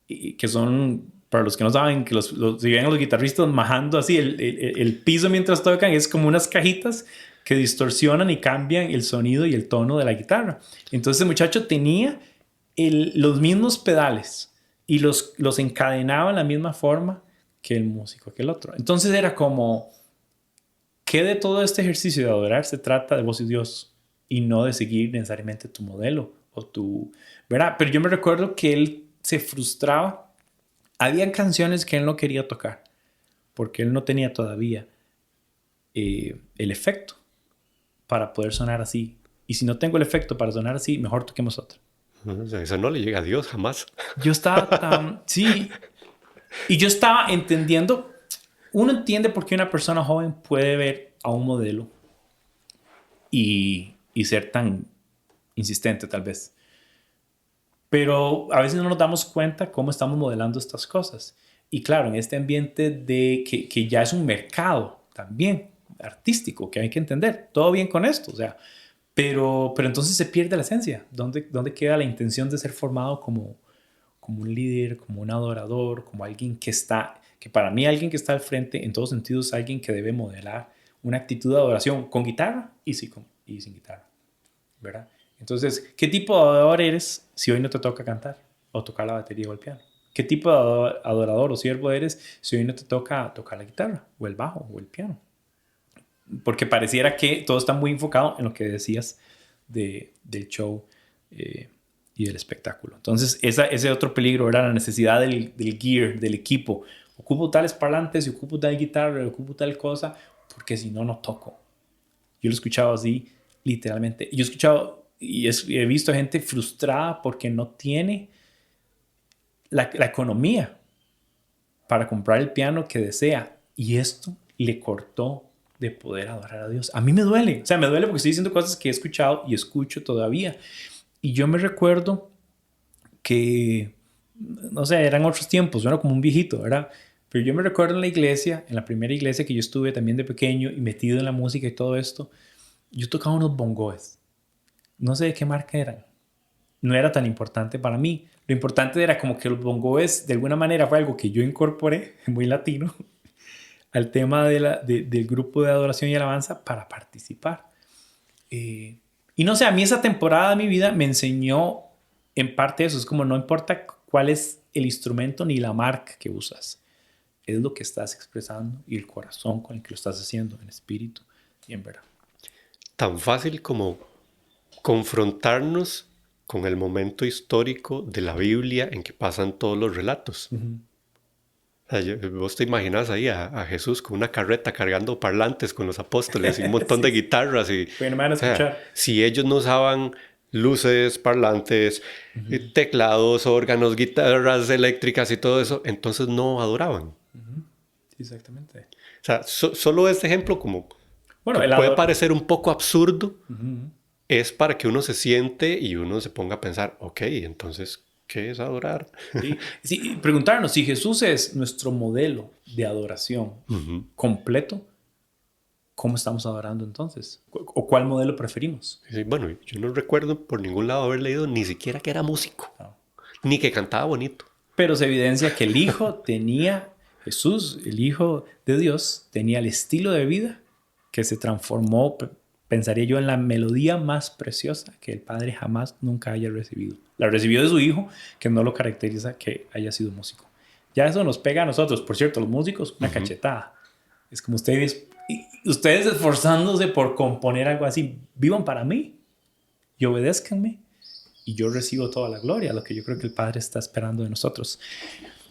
que son, para los que no saben, que si ven a los guitarristas majando así el piso mientras tocan, es como unas cajitas que distorsionan y cambian el sonido y el tono de la guitarra. Entonces el muchacho tenía los mismos pedales y los encadenaba en la misma forma que el músico, que el otro. Entonces era como, ¿qué de todo este ejercicio de adorar se trata de vos y Dios y no de seguir necesariamente tu modelo o tu, ¿verdad? Pero yo me recuerdo que él se frustraba. Había canciones que él no quería tocar porque él no tenía todavía el efecto para poder sonar así. Y si no tengo el efecto para sonar así, mejor toquemos otra. O sea, eso no le llega a Dios jamás. Yo estaba tan... Sí. Y yo estaba entendiendo... Uno entiende por qué una persona joven puede ver a un modelo y ser tan insistente, tal vez. Pero a veces no nos damos cuenta cómo estamos modelando estas cosas. Y claro, en este ambiente de que ya es un mercado también artístico, que hay que entender. Todo bien con esto, o sea... Pero entonces se pierde la esencia. ¿Dónde queda la intención de ser formado como un líder, como un adorador, como alguien que para mí alguien que está al frente, en todos sentidos, es alguien que debe modelar una actitud de adoración con guitarra y sin guitarra, ¿verdad? Entonces, ¿qué tipo de adorador eres si hoy no te toca cantar o tocar la batería o el piano? ¿Qué tipo de adorador o siervo eres si hoy no te toca tocar la guitarra o el bajo o el piano? Porque pareciera que todo está muy enfocado en lo que decías del show y del espectáculo. Entonces, ese otro peligro era la necesidad del gear, del equipo. Ocupo tales parlantes, ocupo tal guitarra, ocupo tal cosa, porque si no, no toco. Yo lo he escuchado así, literalmente. Yo he escuchado y he visto gente frustrada porque no tiene la economía para comprar el piano que desea. Y esto le cortó de poder adorar a Dios. A mí me duele. O sea, me duele porque estoy diciendo cosas que he escuchado y escucho todavía. Y yo me recuerdo que, no sé, eran otros tiempos, yo era como un viejito, ¿verdad? Pero yo me recuerdo en la iglesia, en la primera iglesia que yo estuve también de pequeño y metido en la música y todo esto, yo tocaba unos bongoes. No sé de qué marca eran. No era tan importante para mí. Lo importante era como que los bongoes, de alguna manera, fue algo que yo incorporé, muy latino, al tema del grupo de adoración y alabanza para participar. Y no sé, a mí esa temporada de mi vida me enseñó en parte eso. Es como no importa cuál es el instrumento ni la marca que usas. Es lo que estás expresando y el corazón con el que lo estás haciendo, en espíritu y en verdad. Tan fácil como confrontarnos con el momento histórico de la Biblia en que pasan todos los relatos. O sea, vos te imaginas ahí a Jesús con una carreta cargando parlantes con los apóstoles y un montón Sí. de guitarras. Y, Bueno, me van a escuchar. si ellos no usaban luces, parlantes, teclados, órganos, guitarras eléctricas y todo eso, entonces no adoraban. Sí, exactamente. O sea, solo este ejemplo como Bueno, que el puede parecer un poco absurdo, Uh-huh. es para que uno se siente y uno se ponga a pensar, ok, entonces, ¿qué es adorar? Sí. Sí, preguntarnos si Jesús es nuestro modelo de adoración completo, ¿cómo estamos adorando entonces? ¿O cuál modelo preferimos? Sí, bueno, yo no recuerdo por ningún lado haber leído ni siquiera que era músico, No. ni que cantaba bonito. Pero se evidencia que el Hijo tenía, Jesús, el Hijo de Dios, tenía el estilo de vida que se transformó, pensaría yo, en la melodía más preciosa que el Padre jamás nunca haya recibido. La recibió de su Hijo, que no lo caracteriza que haya sido músico. Ya eso nos pega a nosotros. Por cierto, los músicos, una cachetada. Es como ustedes esforzándose por componer algo así. Vivan para mí y obedézcanme y yo recibo toda la gloria, lo que yo creo que el Padre está esperando de nosotros.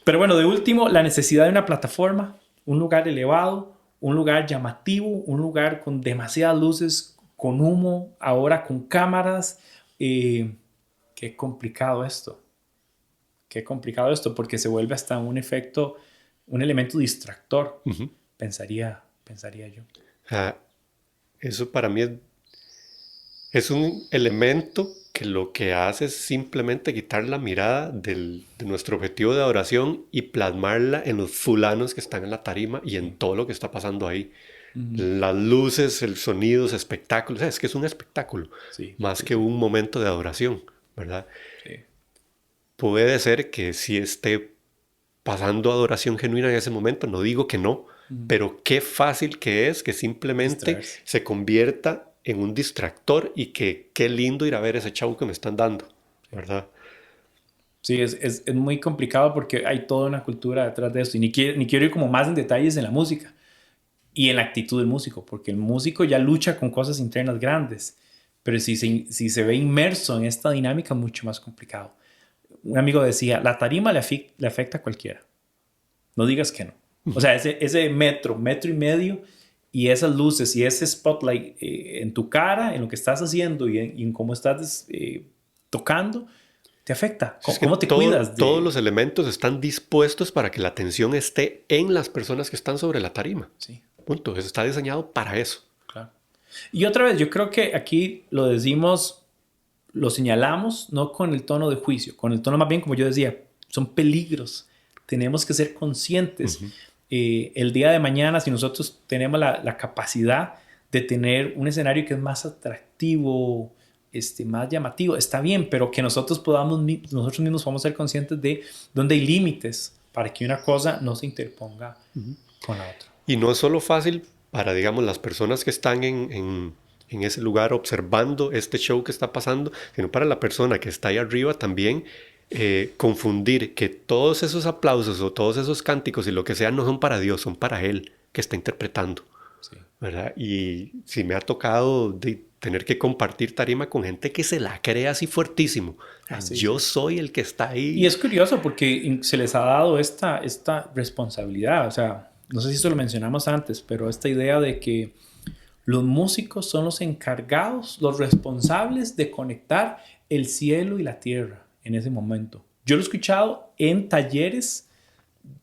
Pero bueno, de último, la necesidad de una plataforma, un lugar elevado, un lugar llamativo, un lugar con demasiadas luces, con humo, ahora con cámaras. Qué complicado esto. Qué complicado esto, porque se vuelve hasta un efecto, un elemento distractor, pensaría yo. Ah, eso para mí es un elemento que lo que hace es simplemente quitar la mirada de nuestro objetivo de adoración y plasmarla en los fulanos que están en la tarima y en todo lo que está pasando ahí. Las luces, el sonido, los espectáculos, es que es un espectáculo, Sí, más sí, que sí. un momento de adoración, ¿verdad? Sí. Puede ser que sí esté pasando adoración genuina en ese momento, no digo que no, pero qué fácil que es que simplemente Distraerse. se convierta en un distractor y que qué lindo ir a ver ese show que me están dando, ¿verdad? Sí, es muy complicado porque hay toda una cultura detrás de esto. Y ni quiero ir como más en detalles en la música y en la actitud del músico, porque el músico ya lucha con cosas internas grandes. Pero si se ve inmerso en esta dinámica, mucho más complicado. Un amigo decía, la tarima le afecta a cualquiera. No digas que no. O sea, ese metro y medio, y esas luces y ese spotlight en tu cara, en lo que estás haciendo y en cómo estás tocando, te afecta. Es que ¿Cómo te cuidas todos de...? los elementos están dispuestos para que la atención esté en las personas que están sobre la tarima. Sí, Punto. Eso está diseñado para eso. claro. Y otra vez, yo creo que aquí lo decimos, lo señalamos, no con el tono de juicio, con el tono más bien, como yo decía, son peligros. Tenemos que ser conscientes. El día de mañana, si nosotros tenemos la capacidad de tener un escenario que es más atractivo, más llamativo, está bien, pero que nosotros nosotros mismos podamos ser conscientes de dónde hay límites para que una cosa no se interponga con la otra. Y no es solo fácil para, digamos, las personas que están en ese lugar observando este show que está pasando, sino para la persona que está ahí arriba también confundir que todos esos aplausos o todos esos cánticos y lo que sea no son para Dios, son para Él que está interpretando, Sí. ¿verdad? Y si me ha tocado tener que compartir tarima con gente que se la cree así fuertísimo. Sí, Yo sí. soy el que está Y ahí. es curioso porque se les ha dado esta responsabilidad. O sea, no sé si esto lo mencionamos antes, pero esta idea de que los músicos son los encargados, los responsables de conectar el cielo y la tierra en ese momento. Yo lo he escuchado en talleres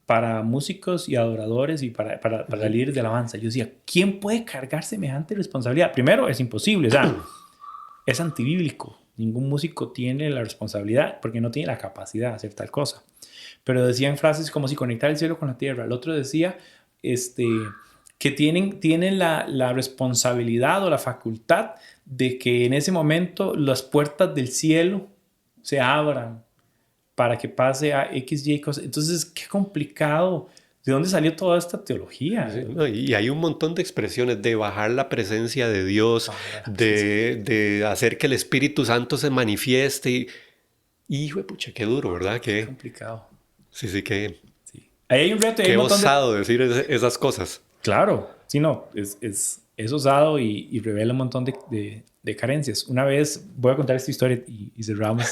para músicos y adoradores y para líderes de alabanza. Yo decía, ¿quién puede cargar semejante responsabilidad? Primero, es imposible, o sea, es antibíblico. Ningún músico tiene la responsabilidad porque no tiene la capacidad de hacer tal cosa. Pero decían frases como si conectar el cielo con la tierra. El otro decía que tienen la responsabilidad o la facultad de que en ese momento las puertas del cielo se abran para que pase a X, Y cosas. Entonces, qué complicado. ¿De dónde salió toda esta teología? Sí, no, y hay un montón de expresiones de bajar la presencia de Dios, Bajar la presencia de Dios. de hacer que el Espíritu Santo se manifieste. Hijo de pucha, qué duro, ¿verdad? Qué complicado. Sí, sí, Sí. Ahí hay un reto y hay qué un montón de... osado decir esas cosas. Claro, sí, no, es osado y revela un montón de carencias. Una vez, voy a contar esta historia y cerramos.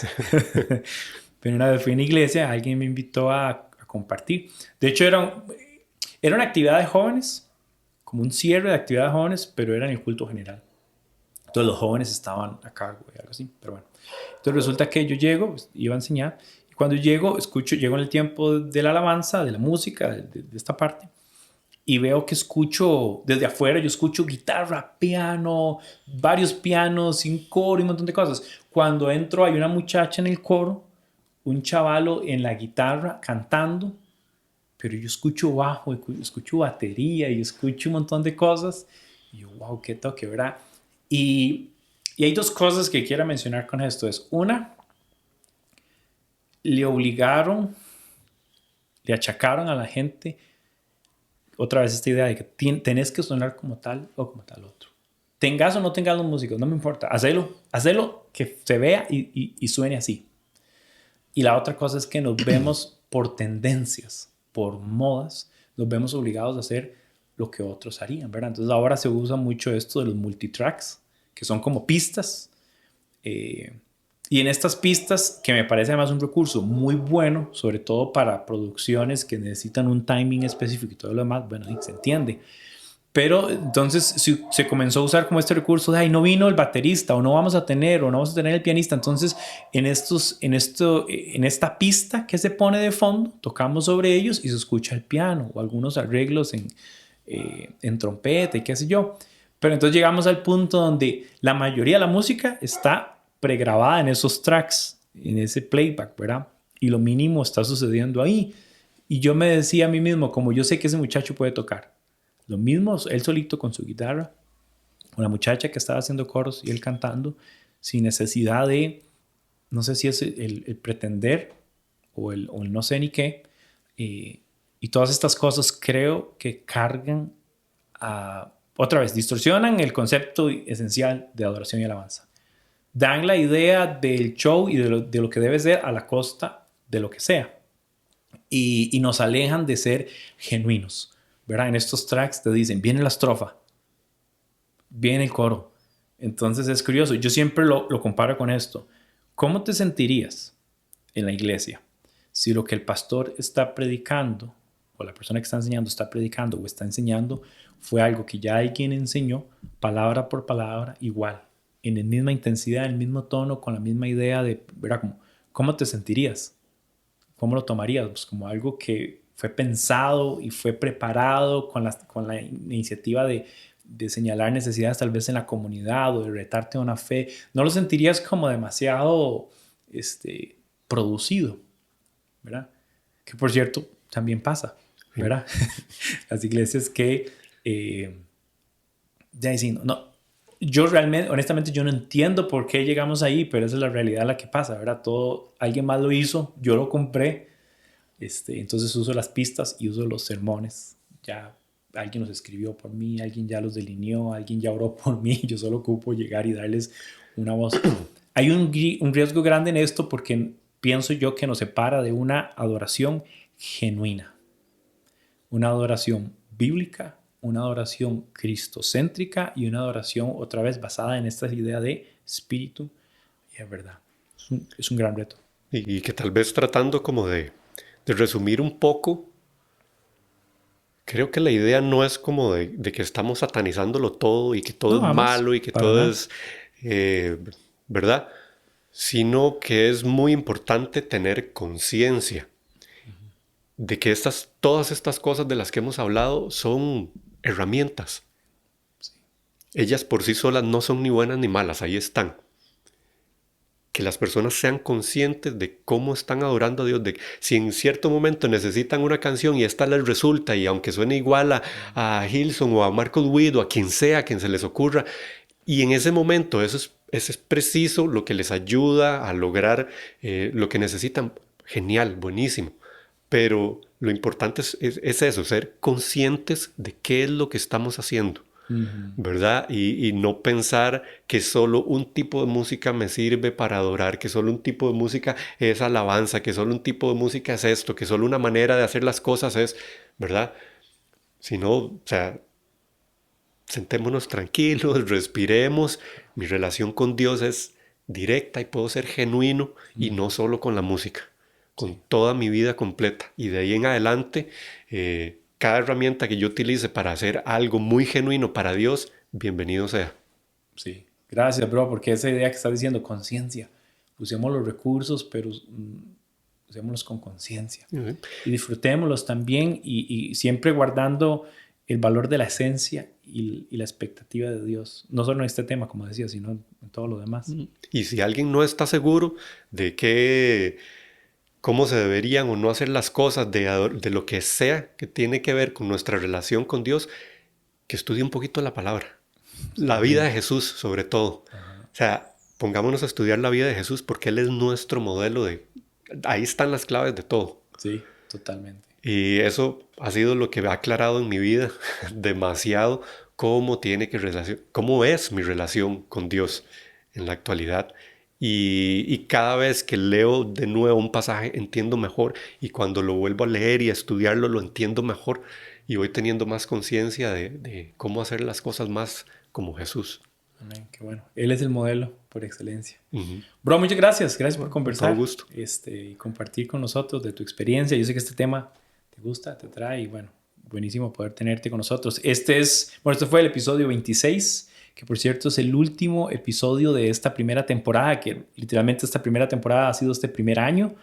Pero una vez fui a una iglesia, alguien me invitó a compartir. De hecho, era una actividad de jóvenes, como un cierre de actividad de jóvenes, pero era en el culto general. Entonces los jóvenes estaban a cargo y algo así, pero bueno. Entonces resulta que yo llego, pues, iba a enseñar, y cuando llego en el tiempo de la alabanza, de la música, de esta parte, y veo que escucho, desde afuera, yo escucho guitarra, piano, varios pianos, sin coro y un montón de cosas. Cuando entro hay una muchacha en el coro, un chavalo en la guitarra cantando, pero yo escucho bajo, escucho batería y escucho un montón de cosas. Y yo, wow, qué toque, ¿verdad? Y hay dos cosas que quiero mencionar con esto. Es una, le obligaron, le achacaron a la gente otra vez esta idea de que tenés que sonar como tal o como tal otro. Tengas o no tengas los músicos, no me importa. Hacelo que se vea y suene así. Y la otra cosa es que nos vemos por tendencias, por modas, nos vemos obligados a hacer lo que otros harían, ¿verdad? Entonces ahora se usa mucho esto de los multitracks, que son como pistas Y en estas pistas, que me parece además un recurso muy bueno, sobre todo para producciones que necesitan un timing específico y todo lo demás, bueno, se entiende. Pero entonces se comenzó a usar como este recurso de, ay, no vino el baterista, o no vamos a tener, o no vamos a tener el pianista. Entonces, en esta pista que se pone de fondo, tocamos sobre ellos y se escucha el piano, o algunos arreglos en trompeta y qué sé yo. Pero entonces llegamos al punto donde la mayoría de la música está pregrabada en esos tracks, en ese playback, ¿verdad? Y lo mínimo está sucediendo ahí. Y yo me decía a mí mismo, como yo sé que ese muchacho puede tocar, lo mismo él solito con su guitarra, con la muchacha que estaba haciendo coros y él cantando, sin necesidad de, no sé si es el pretender o el no sé ni qué. Y todas estas cosas creo que cargan otra vez, distorsionan el concepto esencial de adoración y alabanza. Dan la idea del show y de lo que debe ser a la costa de lo que sea. Y nos alejan de ser genuinos, ¿verdad? En estos tracks te dicen, viene la estrofa, viene el coro. Entonces es curioso. Yo siempre lo comparo con esto. ¿Cómo te sentirías en la iglesia si lo que el pastor está predicando o la persona que está enseñando está predicando o está enseñando fue algo que ya alguien enseñó palabra por palabra igual, en la misma intensidad, en el mismo tono, con la misma idea de, ¿verdad? ¿Cómo te sentirías? ¿Cómo lo tomarías? Pues como algo que fue pensado y fue preparado con la iniciativa de señalar necesidades tal vez en la comunidad o de retarte una fe. ¿No lo sentirías como demasiado producido? ¿Verdad? Que por cierto, también pasa, ¿verdad? Las iglesias que ya diciendo, no, yo realmente, honestamente, yo no entiendo por qué llegamos ahí, pero esa es la realidad la que pasa, ¿verdad? Todo, alguien más lo hizo, yo lo compré, entonces uso las pistas y uso los sermones. Ya alguien los escribió por mí, alguien ya los delineó, alguien ya oró por mí, yo solo ocupo llegar y darles una voz. Hay un riesgo grande en esto porque pienso yo que nos separa de una adoración genuina, una adoración bíblica, una adoración cristocéntrica y una adoración otra vez basada en esta idea de espíritu y es verdad. Es un gran reto. Y que tal vez tratando como de resumir un poco, creo que la idea no es como de que estamos satanizándolo todo y que todo No, es vamos, malo y que para todo nada. es, ¿verdad? Sino que es muy importante tener conciencia de que todas estas cosas de las que hemos hablado son herramientas. Sí. Ellas por sí solas no son ni buenas ni malas, ahí están. Que las personas sean conscientes de cómo están adorando a Dios, de si en cierto momento necesitan una canción y esta les resulta, y aunque suene igual a Hilson o a Marcos Witt o a quien sea, a quien se les ocurra, y en ese momento eso es preciso lo que les ayuda a lograr lo que necesitan, genial, buenísimo. Pero lo importante es eso, ser conscientes de qué es lo que estamos haciendo. ¿Verdad? Y no pensar que solo un tipo de música me sirve para adorar, que solo un tipo de música es alabanza, que solo un tipo de música es esto, que solo una manera de hacer las cosas es, ¿verdad? Sino, o sea, sentémonos tranquilos, respiremos. Mi relación con Dios es directa y puedo ser genuino y no solo con la música, con Sí. toda mi vida completa. Y de ahí en adelante, cada herramienta que yo utilice para hacer algo muy genuino para Dios, bienvenido sea. Sí. Gracias, bro, porque esa idea que estás diciendo, conciencia. Usemos los recursos, pero usémoslos con conciencia. Uh-huh. Y disfrutémoslos también y siempre guardando el valor de la esencia y la expectativa de Dios. No solo en este tema, como decía, sino en todo lo demás. Y si alguien no está seguro de cómo se deberían o no hacer las cosas de lo que sea que tiene que ver con nuestra relación con Dios, que estudie un poquito la palabra. La vida de Jesús, sobre todo. Ajá. O sea, pongámonos a estudiar la vida de Jesús porque Él es nuestro modelo de... Ahí están las claves de todo. Sí, totalmente. Y eso ha sido lo que me ha aclarado en mi vida demasiado cómo es mi relación con Dios en la actualidad. Y cada vez que leo de nuevo un pasaje entiendo mejor y cuando lo vuelvo a leer y a estudiarlo lo entiendo mejor y voy teniendo más conciencia de cómo hacer las cosas más como Jesús. Amén, qué bueno. Él es el modelo por excelencia. Ujú. Bro, muchas gracias. Gracias por conversar. Todo gusto. Y compartir con nosotros de tu experiencia. Yo sé que este tema te gusta, te atrae y bueno, buenísimo poder tenerte con nosotros. Este fue el episodio 26, que por cierto es el último episodio de esta primera temporada, que literalmente esta primera temporada ha sido este primer año.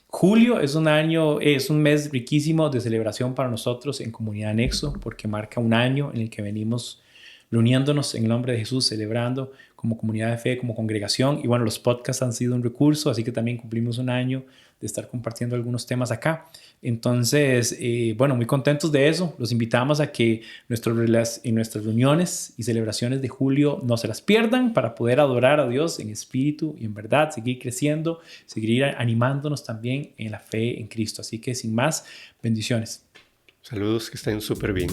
Julio es un mes riquísimo de celebración para nosotros en Comunidad Nexo, porque marca un año en el que venimos reuniéndonos en el nombre de Jesús, celebrando como comunidad de fe, como congregación. Y bueno, los podcasts han sido un recurso, así que también cumplimos un año de estar compartiendo algunos temas acá. Entonces, bueno, muy contentos de eso. Los invitamos a que en nuestras reuniones y celebraciones de julio no se las pierdan para poder adorar a Dios en espíritu y en verdad, seguir creciendo, seguir animándonos también en la fe en Cristo. Así que sin más, bendiciones. Saludos, que estén súper bien.